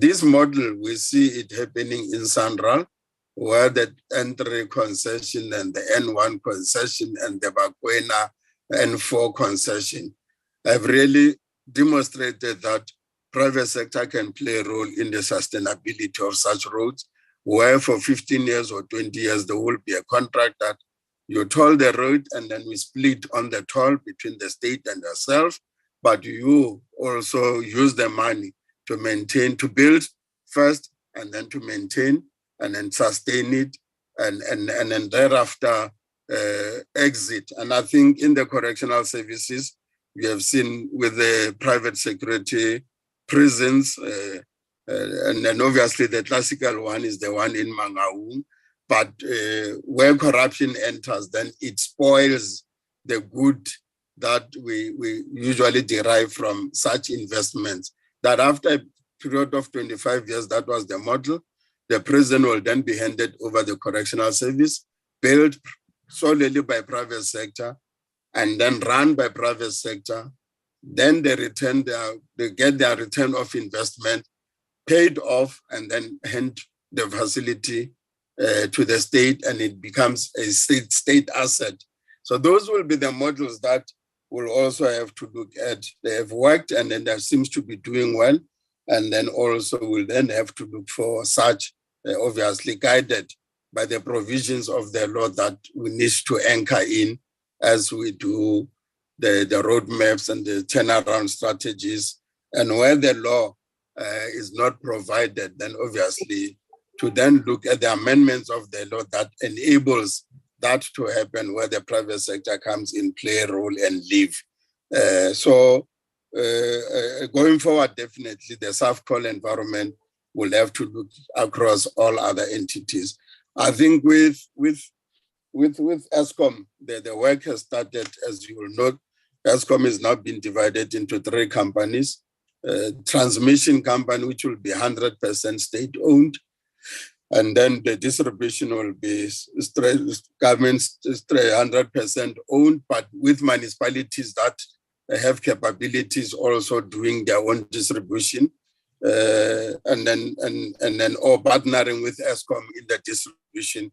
Speaker 7: This model, we see it happening in Central, where the entry concession and the N1 concession and the Bakwena N4 concession have really demonstrated that private sector can play a role in the sustainability of such roads, where for 15 years or 20 years, there will be a contract that you toll the road and then we split on the toll between the state and yourself, but you also use the money to maintain, to build first, and then to maintain, and then sustain it, and then thereafter exit. And I think in the correctional services, we have seen with the private security prisons, and then obviously the classical one is the one in Mangaung, but where corruption enters, then it spoils the good that we usually derive from such investments. That after a period of 25 years, that was the model, the prison will then be handed over the correctional service, built solely by private sector, and then run by private sector. Then they get their return of investment paid off, and then hand the facility to the state, and it becomes a state asset. So those will be the models that we'll also have to look at. They have worked, and then that seems to be doing well. And then also we'll then have to look for such, obviously guided by the provisions of the law that we need to anchor in as we do the roadmaps and the turnaround strategies. And where the law is not provided, then obviously to then look at the amendments of the law that enables that to happen, where the private sector comes in, play a role and live. So going forward, definitely the Safcol environment will have to look across all other entities. I think with Eskom, the work has started, as you will know. Eskom is now being divided into 3 companies. Transmission company, which will be 100% state-owned, and then the distribution will be government 100% owned, but with municipalities that have capabilities also doing their own distribution, and then or partnering with Eskom in the distribution,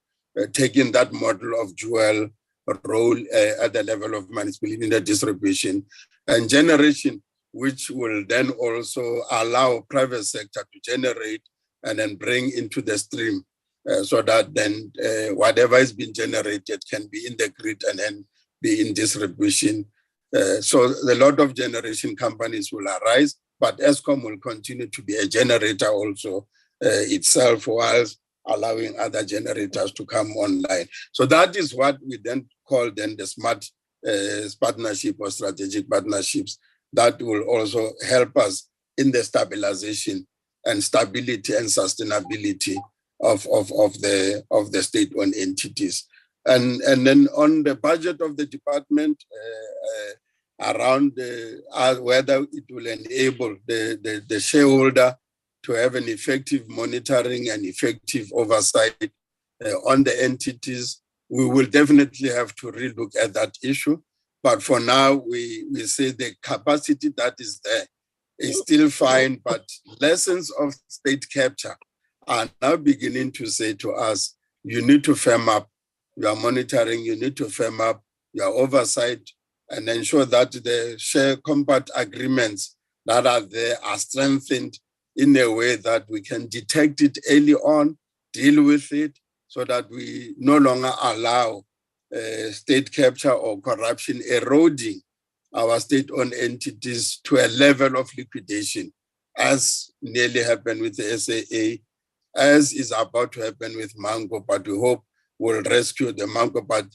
Speaker 7: taking that model of dual role at the level of municipality in the distribution and generation, which will then also allow private sector to generate and then bring into the stream, so that then whatever is being generated can be in the grid and then be in distribution. So a lot of generation companies will arise, but Eskom will continue to be a generator also itself, whilst allowing other generators to come online. So that is what we then call then the smart partnership or strategic partnerships that will also help us in the stabilization and stability and sustainability of the state-owned entities. And then on the budget of the department, around whether it will enable the shareholder to have an effective monitoring and effective oversight on the entities, we will definitely have to relook at that issue. But for now, we say the capacity that is there is still fine, but lessons of state capture are now beginning to say to us, you need to firm up your monitoring, you need to firm up your oversight and ensure that the share compact agreements that are there are strengthened in a way that we can detect it early on, deal with it, so that we no longer allow state capture or corruption eroding our state-owned entities to a level of liquidation, as nearly happened with the SAA, as is about to happen with Mango, but we hope we'll rescue the Mango. But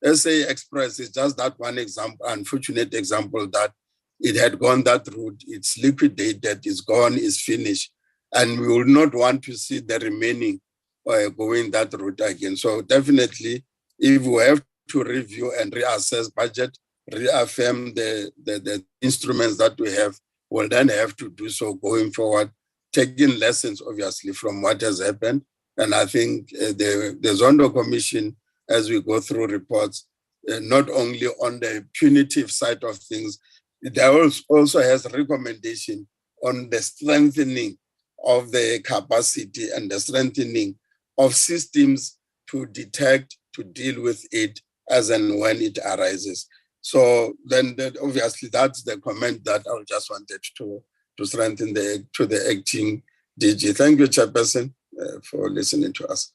Speaker 7: SA Express is just that one example, unfortunate example that it had gone that route, it's liquidated, it's gone, it's finished. And we will not want to see the remaining going that route again. So definitely, if we have to review and reassess budget, reaffirm the instruments that we have, we'll then have to do so going forward, taking lessons, obviously, from what has happened. And I think the Zondo Commission, as we go through reports, not only on the punitive side of things, there also has a recommendation on the strengthening of the capacity and the strengthening of systems to detect, to deal with it as and when it arises. So then obviously that's the comment that I just wanted to strengthen to the acting DG. Thank you, Chairperson, for listening to us.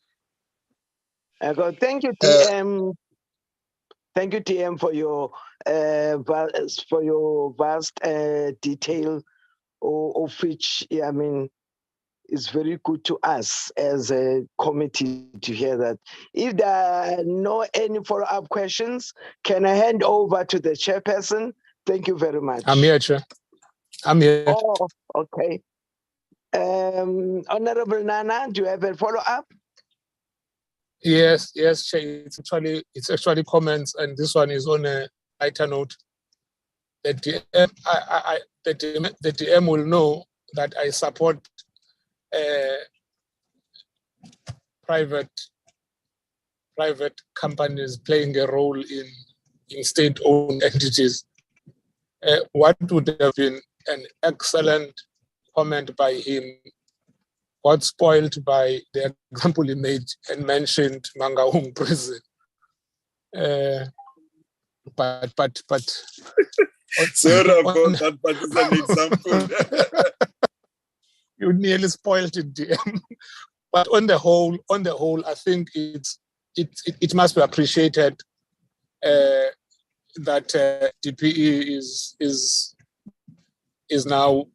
Speaker 9: Thank you, TM. Thank you, TM, for your vast detail, of which, I mean, it's very good to us as a committee to hear that. If there are no any follow-up questions, can I hand over to the chairperson? Thank you very much.
Speaker 4: I'm here, Chair. I'm here.
Speaker 9: Oh, okay. Honorable Nana, do you have a follow-up?
Speaker 4: Yes, Chair. It's actually comments, and this one is on a lighter note. The DM will know that I support private companies playing a role in state-owned entities. What would have been an excellent comment by him got spoiled by the example he made and mentioned Mangaung prison. But
Speaker 7: sorry about that, but it's an example.
Speaker 4: You nearly spoiled it, DM. But on the whole, I think it must be appreciated that DPE is now,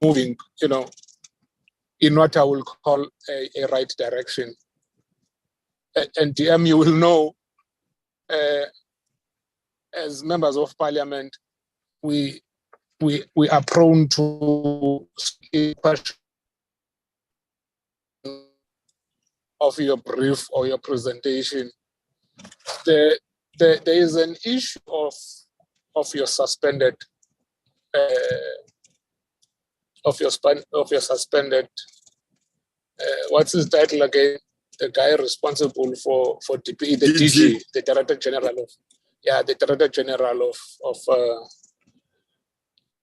Speaker 4: moving, in what I will call a right direction. And DM, you will know, as members of parliament, we are prone to question of your brief or your presentation. There is an issue of your suspended what's his title again? The guy responsible for DPE, the DG, the Director General of, the Director General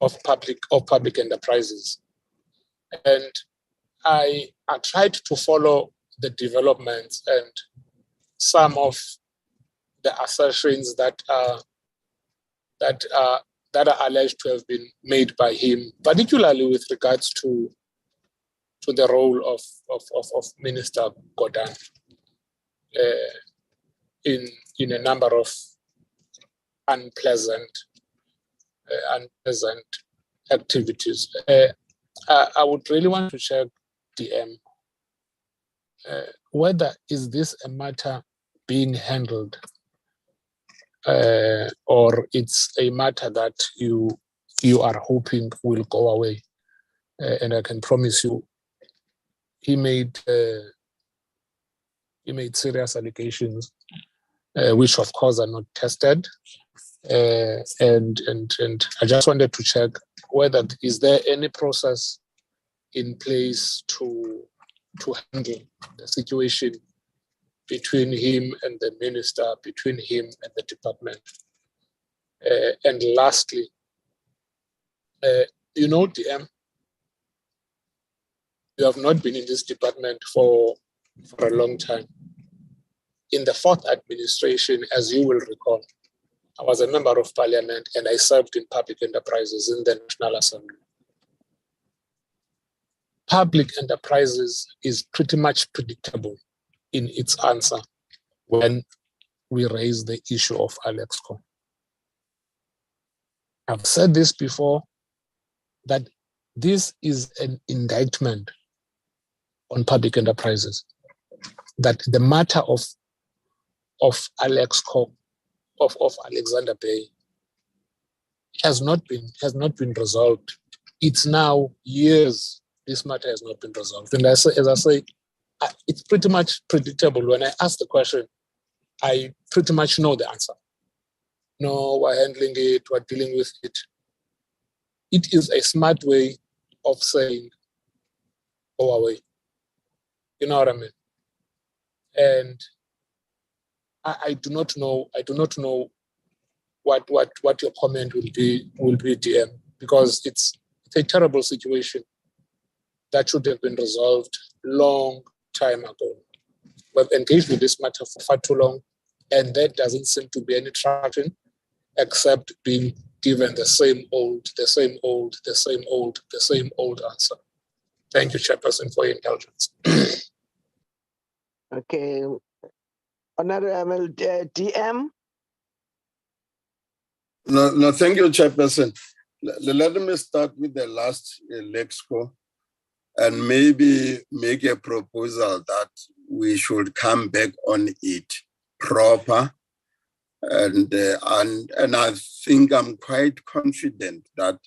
Speaker 4: of public enterprises. And I tried to follow the developments and some of the assertions that are alleged to have been made by him, particularly with regards to the role of Minister Gordhan in a number of unpleasant activities. I would really want to check DM whether is this a matter being handled or it's a matter that you are hoping will go away. And I can promise you, he made serious allegations, which of course are not tested. And I just wanted to check whether is there any process in place to handle the situation between him and the minister, between him and the department. And lastly, DM, you have not been in this department for a long time. In the fourth administration, as you will recall, I was a member of parliament and I served in public enterprises in the National Assembly. Public enterprises is pretty much predictable in its answer when we raise the issue of Alexco. I've said this before, that this is an indictment on public enterprises, that the matter of Alexco, of Alexander Bay, has not been resolved. It's now years this matter has not been resolved. And as I say, it's pretty much predictable. When I ask the question, I pretty much know the answer. No, we're handling it, we're dealing with it. It is a smart way of saying, go away. You know what I mean? And I do not know what your comment will be, DM, because it's a terrible situation that should have been resolved long time ago. We've engaged with this matter for far too long, and there doesn't seem to be any traction except being given the same old answer. Thank you, Chairperson, for your indulgence.
Speaker 9: Okay. Honorable DM.
Speaker 7: No, thank you, Chairperson. Let me start with the last Lexco and maybe make a proposal that we should come back on it proper. And I think I'm quite confident that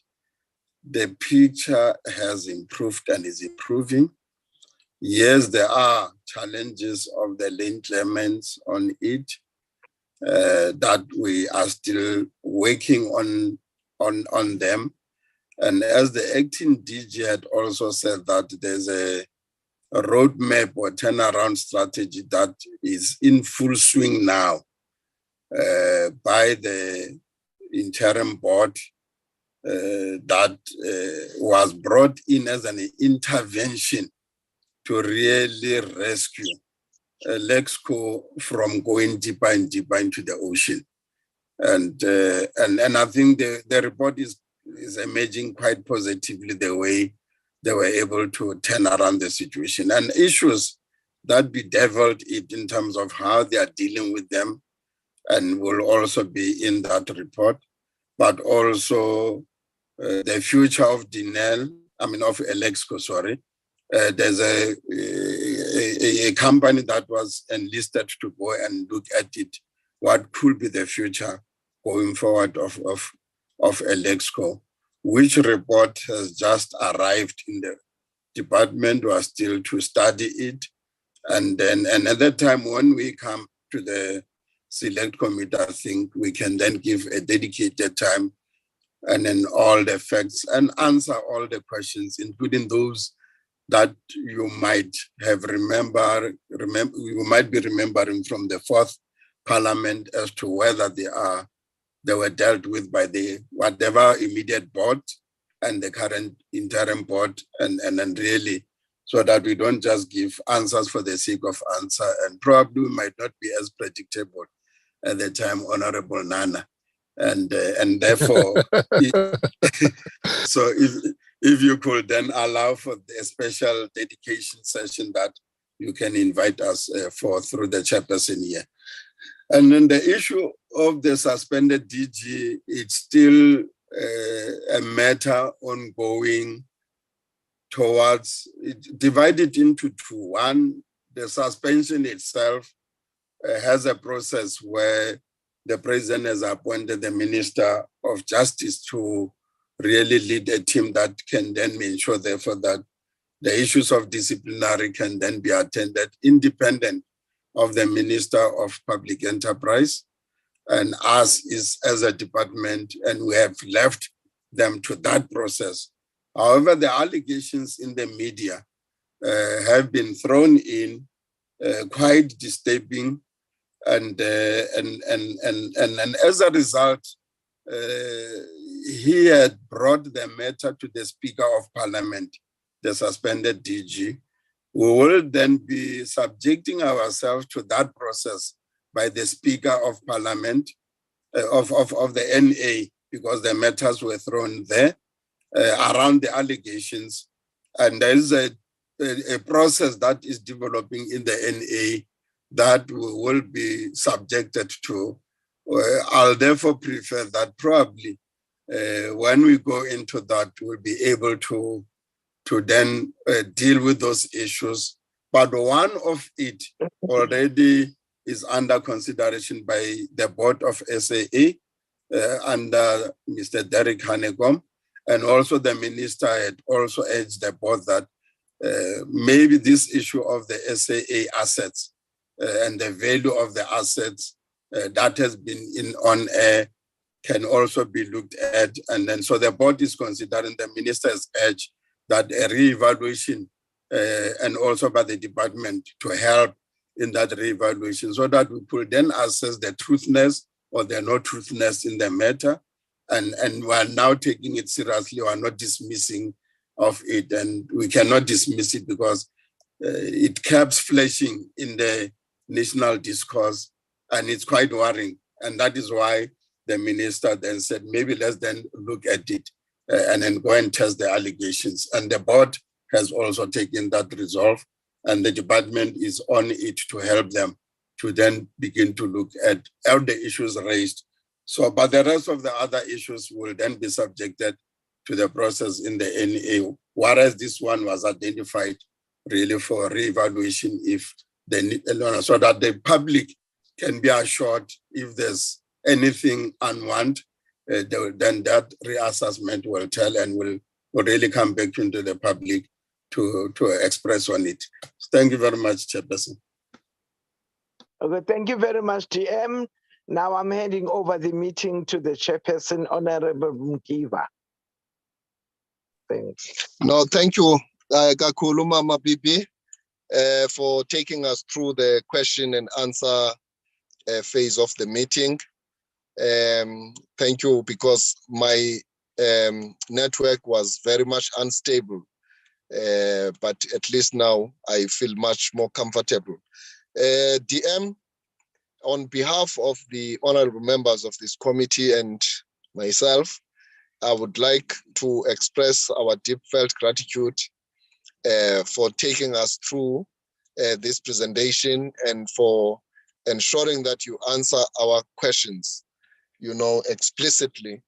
Speaker 7: the picture has improved and is improving. Yes, there are challenges of the lane claimants on it that we are still working on them. And as the acting DG had also said that there's a roadmap or turnaround strategy that is in full swing now by the interim board that was brought in as an intervention to really rescue Lexco from going deeper and deeper into the ocean. And I think the report is emerging quite positively the way they were able to turn around the situation. And issues that bedeviled it in terms of how they are dealing with them and will also be in that report, but also the future of Alexco, sorry. There's a company that was enlisted to go and look at it, what could be the future going forward of of Elexco, which report has just arrived in the department. We are still to study it. And then another time when we come to the select committee, I think we can then give a dedicated time and then all the facts and answer all the questions, including those that you might have you might be remembering from the fourth parliament as to whether they were dealt with by the whatever immediate board and the current interim board, and then really, so that we don't just give answers for the sake of answer, and probably we might not be as predictable at the time, Honorable Nana. And therefore, so if you could then allow for the special dedication session that you can invite us for through the chairperson here. And then the issue of the suspended DG, it's still a matter ongoing towards, divided into two. One, the suspension itself has a process where the president has appointed the Minister of Justice to really lead a team that can then ensure, therefore, that the issues of disciplinary can then be attended independent of the Minister of Public Enterprise and us as a department, and we have left them to that process. However, the allegations in the media have been thrown in quite disturbing, and as a result, he had brought the matter to the Speaker of Parliament, the suspended DG. We will then be subjecting ourselves to that process by the Speaker of Parliament of the NA, because the matters were thrown there around the allegations. And there is a process that is developing in the NA that we will be subjected to. I'll therefore prefer that probably when we go into that, we'll be able to then deal with those issues. But one of it already is under consideration by the board of SAA under Mr. Derek Hanekom, and also the minister had also urged the board that maybe this issue of the SAA assets and the value of the assets that has been on air can also be looked at. And then so the board is considering the minister's urge that a re-evaluation and also by the department to help in that re-evaluation, so that we could then assess the truthness or the no truthness in the matter. And we are now taking it seriously. We are not dismissing of it, and we cannot dismiss it because it keeps flashing in the national discourse, and it's quite worrying. And that is why the minister then said, maybe let's then look at it and then go and test the allegations. And the board has also taken that resolve, and the department is on it to help them to then begin to look at all the issues raised. So, but the rest of the other issues will then be subjected to the process in the NA, whereas this one was identified really for re-evaluation if they, so that the public can be assured if there's anything unwanted, then that reassessment will tell and will really come back into the public to express on it. Thank you very much, Chairperson.
Speaker 9: Okay, thank you very much, TM. Now I'm handing over the meeting to the chairperson, Honorable Mkiva. Thanks.
Speaker 1: No, thank you, Kakhulu Mama Bibi, for taking us through the question and answer phase of the meeting. Thank you, because my network was very much unstable, but at least now I feel much more comfortable. DM, on behalf of the honorable members of this committee and myself, I would like to express our deep felt gratitude for taking us through this presentation and for ensuring that you answer our questions, explicitly,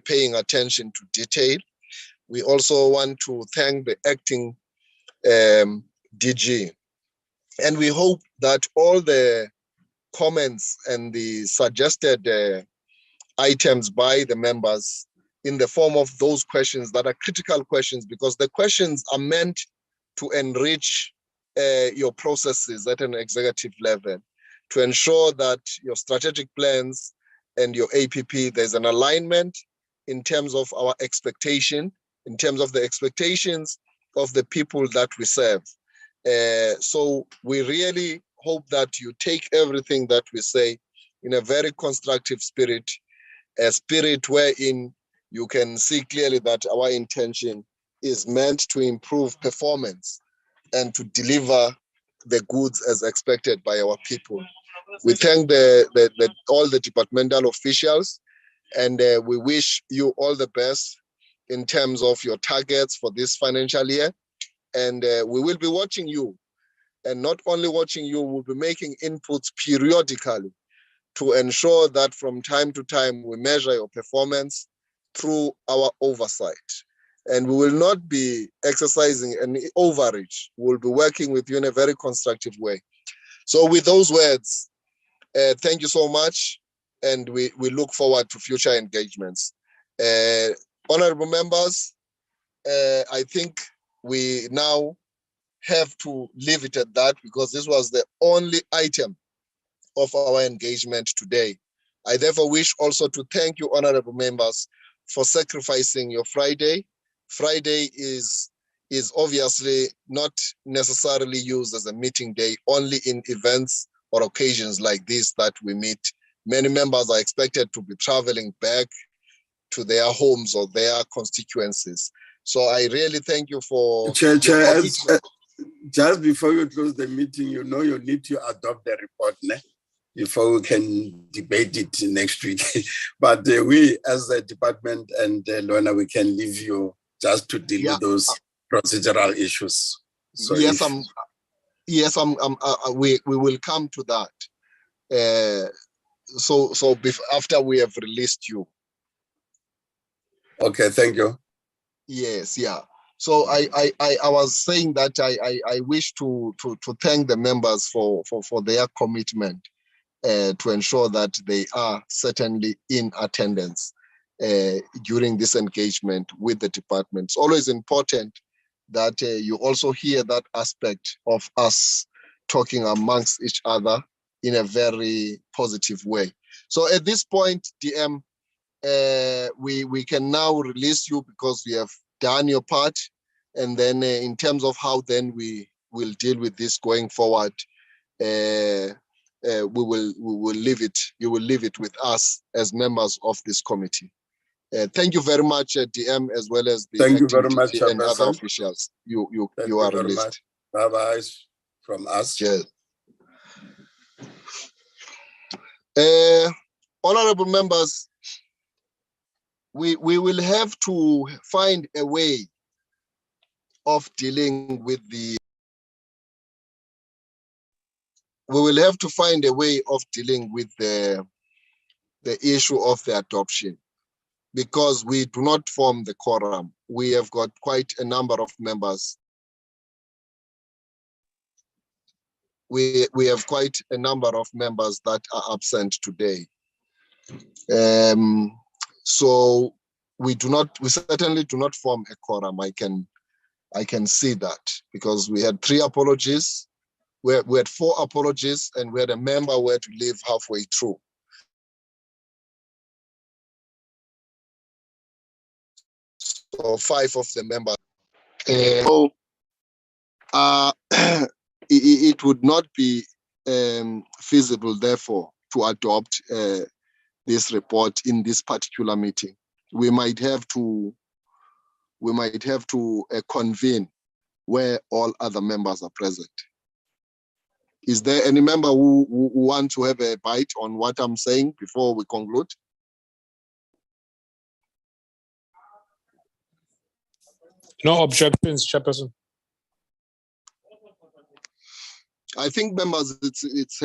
Speaker 1: paying attention to detail. We also want to thank the acting DG. And we hope that all the comments and the suggested items by the members in the form of those questions that are critical questions, because the questions are meant to enrich your processes at an executive level, to ensure that your strategic plans and your APP, there's an alignment in terms of our expectation, in terms of the expectations of the people that we serve. So we really hope that you take everything that we say in a very constructive spirit, a spirit wherein you can see clearly that our intention is meant to improve performance and to deliver the goods as expected by our people. We thank all the departmental officials, and we wish you all the best in terms of your targets for this financial year. And we will be watching you, and not only watching you, we'll be making inputs periodically to ensure that from time to time we measure your performance through our oversight. And we will not be exercising any overreach. We'll be working with you in a very constructive way. So with those words, thank you so much, and we look forward to future engagements. Honorable members, I think we now have to leave it at that, because this was the only item of our engagement today. I therefore wish also to thank you, honorable members, for sacrificing your Friday. Friday is obviously not necessarily used as a meeting day, only in events or occasions like this that we meet. Many members are expected to be traveling back to their homes or their constituencies. So I really thank you for
Speaker 7: Chair,
Speaker 1: your
Speaker 7: just before you close the meeting, you know you need to adopt the report before we can debate it next week. But we, as a department and Lorna, we can leave you just to deal with those procedural issues. So
Speaker 1: yes, we will come to that. After we have released you.
Speaker 7: Okay, thank you.
Speaker 1: Yes, yeah. So I was saying that I wish to thank the members for their commitment to ensure that they are certainly in attendance during this engagement with the department. It's always important that you also hear that aspect of us talking amongst each other in a very positive way. So at this point, DM, we can now release you because we have done your part. And then in terms of how then we will deal with this going forward, we will leave it. You will leave it with us as members of this committee. Thank you very much, DM, as well as the
Speaker 7: thank you very much,
Speaker 1: and other
Speaker 7: Chairperson.
Speaker 1: officials. You are released.
Speaker 7: Bye bye from us.
Speaker 1: Cheers. Honorable members, we will have to find a way of dealing with the. We will have to find a way of dealing with the issue of the adoption, because we do not form the quorum. We have got quite a number of members. We have quite a number of members that are absent today. So we certainly do not form a quorum. I can see that, because we had 3 apologies. We had 4 apologies, and we had a member who had to leave halfway through. So 5 of the members. It would not be feasible, therefore, to adopt this report in this particular meeting. We might have to convene where all other members are present. Is there any member who wants to have a bite on what I'm saying before we conclude?
Speaker 4: No objections, Chairperson.
Speaker 1: I think, members, it's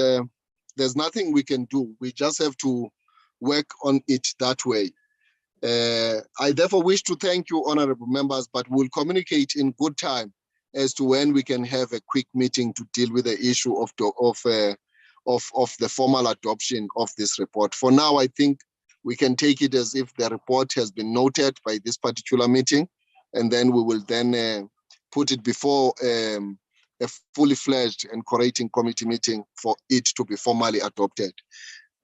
Speaker 1: there's nothing we can do. We just have to work on it that way. I therefore wish to thank you, honorable members, but we'll communicate in good time as to when we can have a quick meeting to deal with the issue of the formal adoption of this report. For now, I think we can take it as if the report has been noted by this particular meeting, and then we will then put it before a fully fledged and coordinating committee meeting for it to be formally adopted.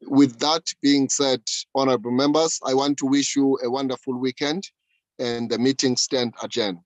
Speaker 1: With that being said, honorable members, I want to wish you a wonderful weekend, and the meeting stands adjourned.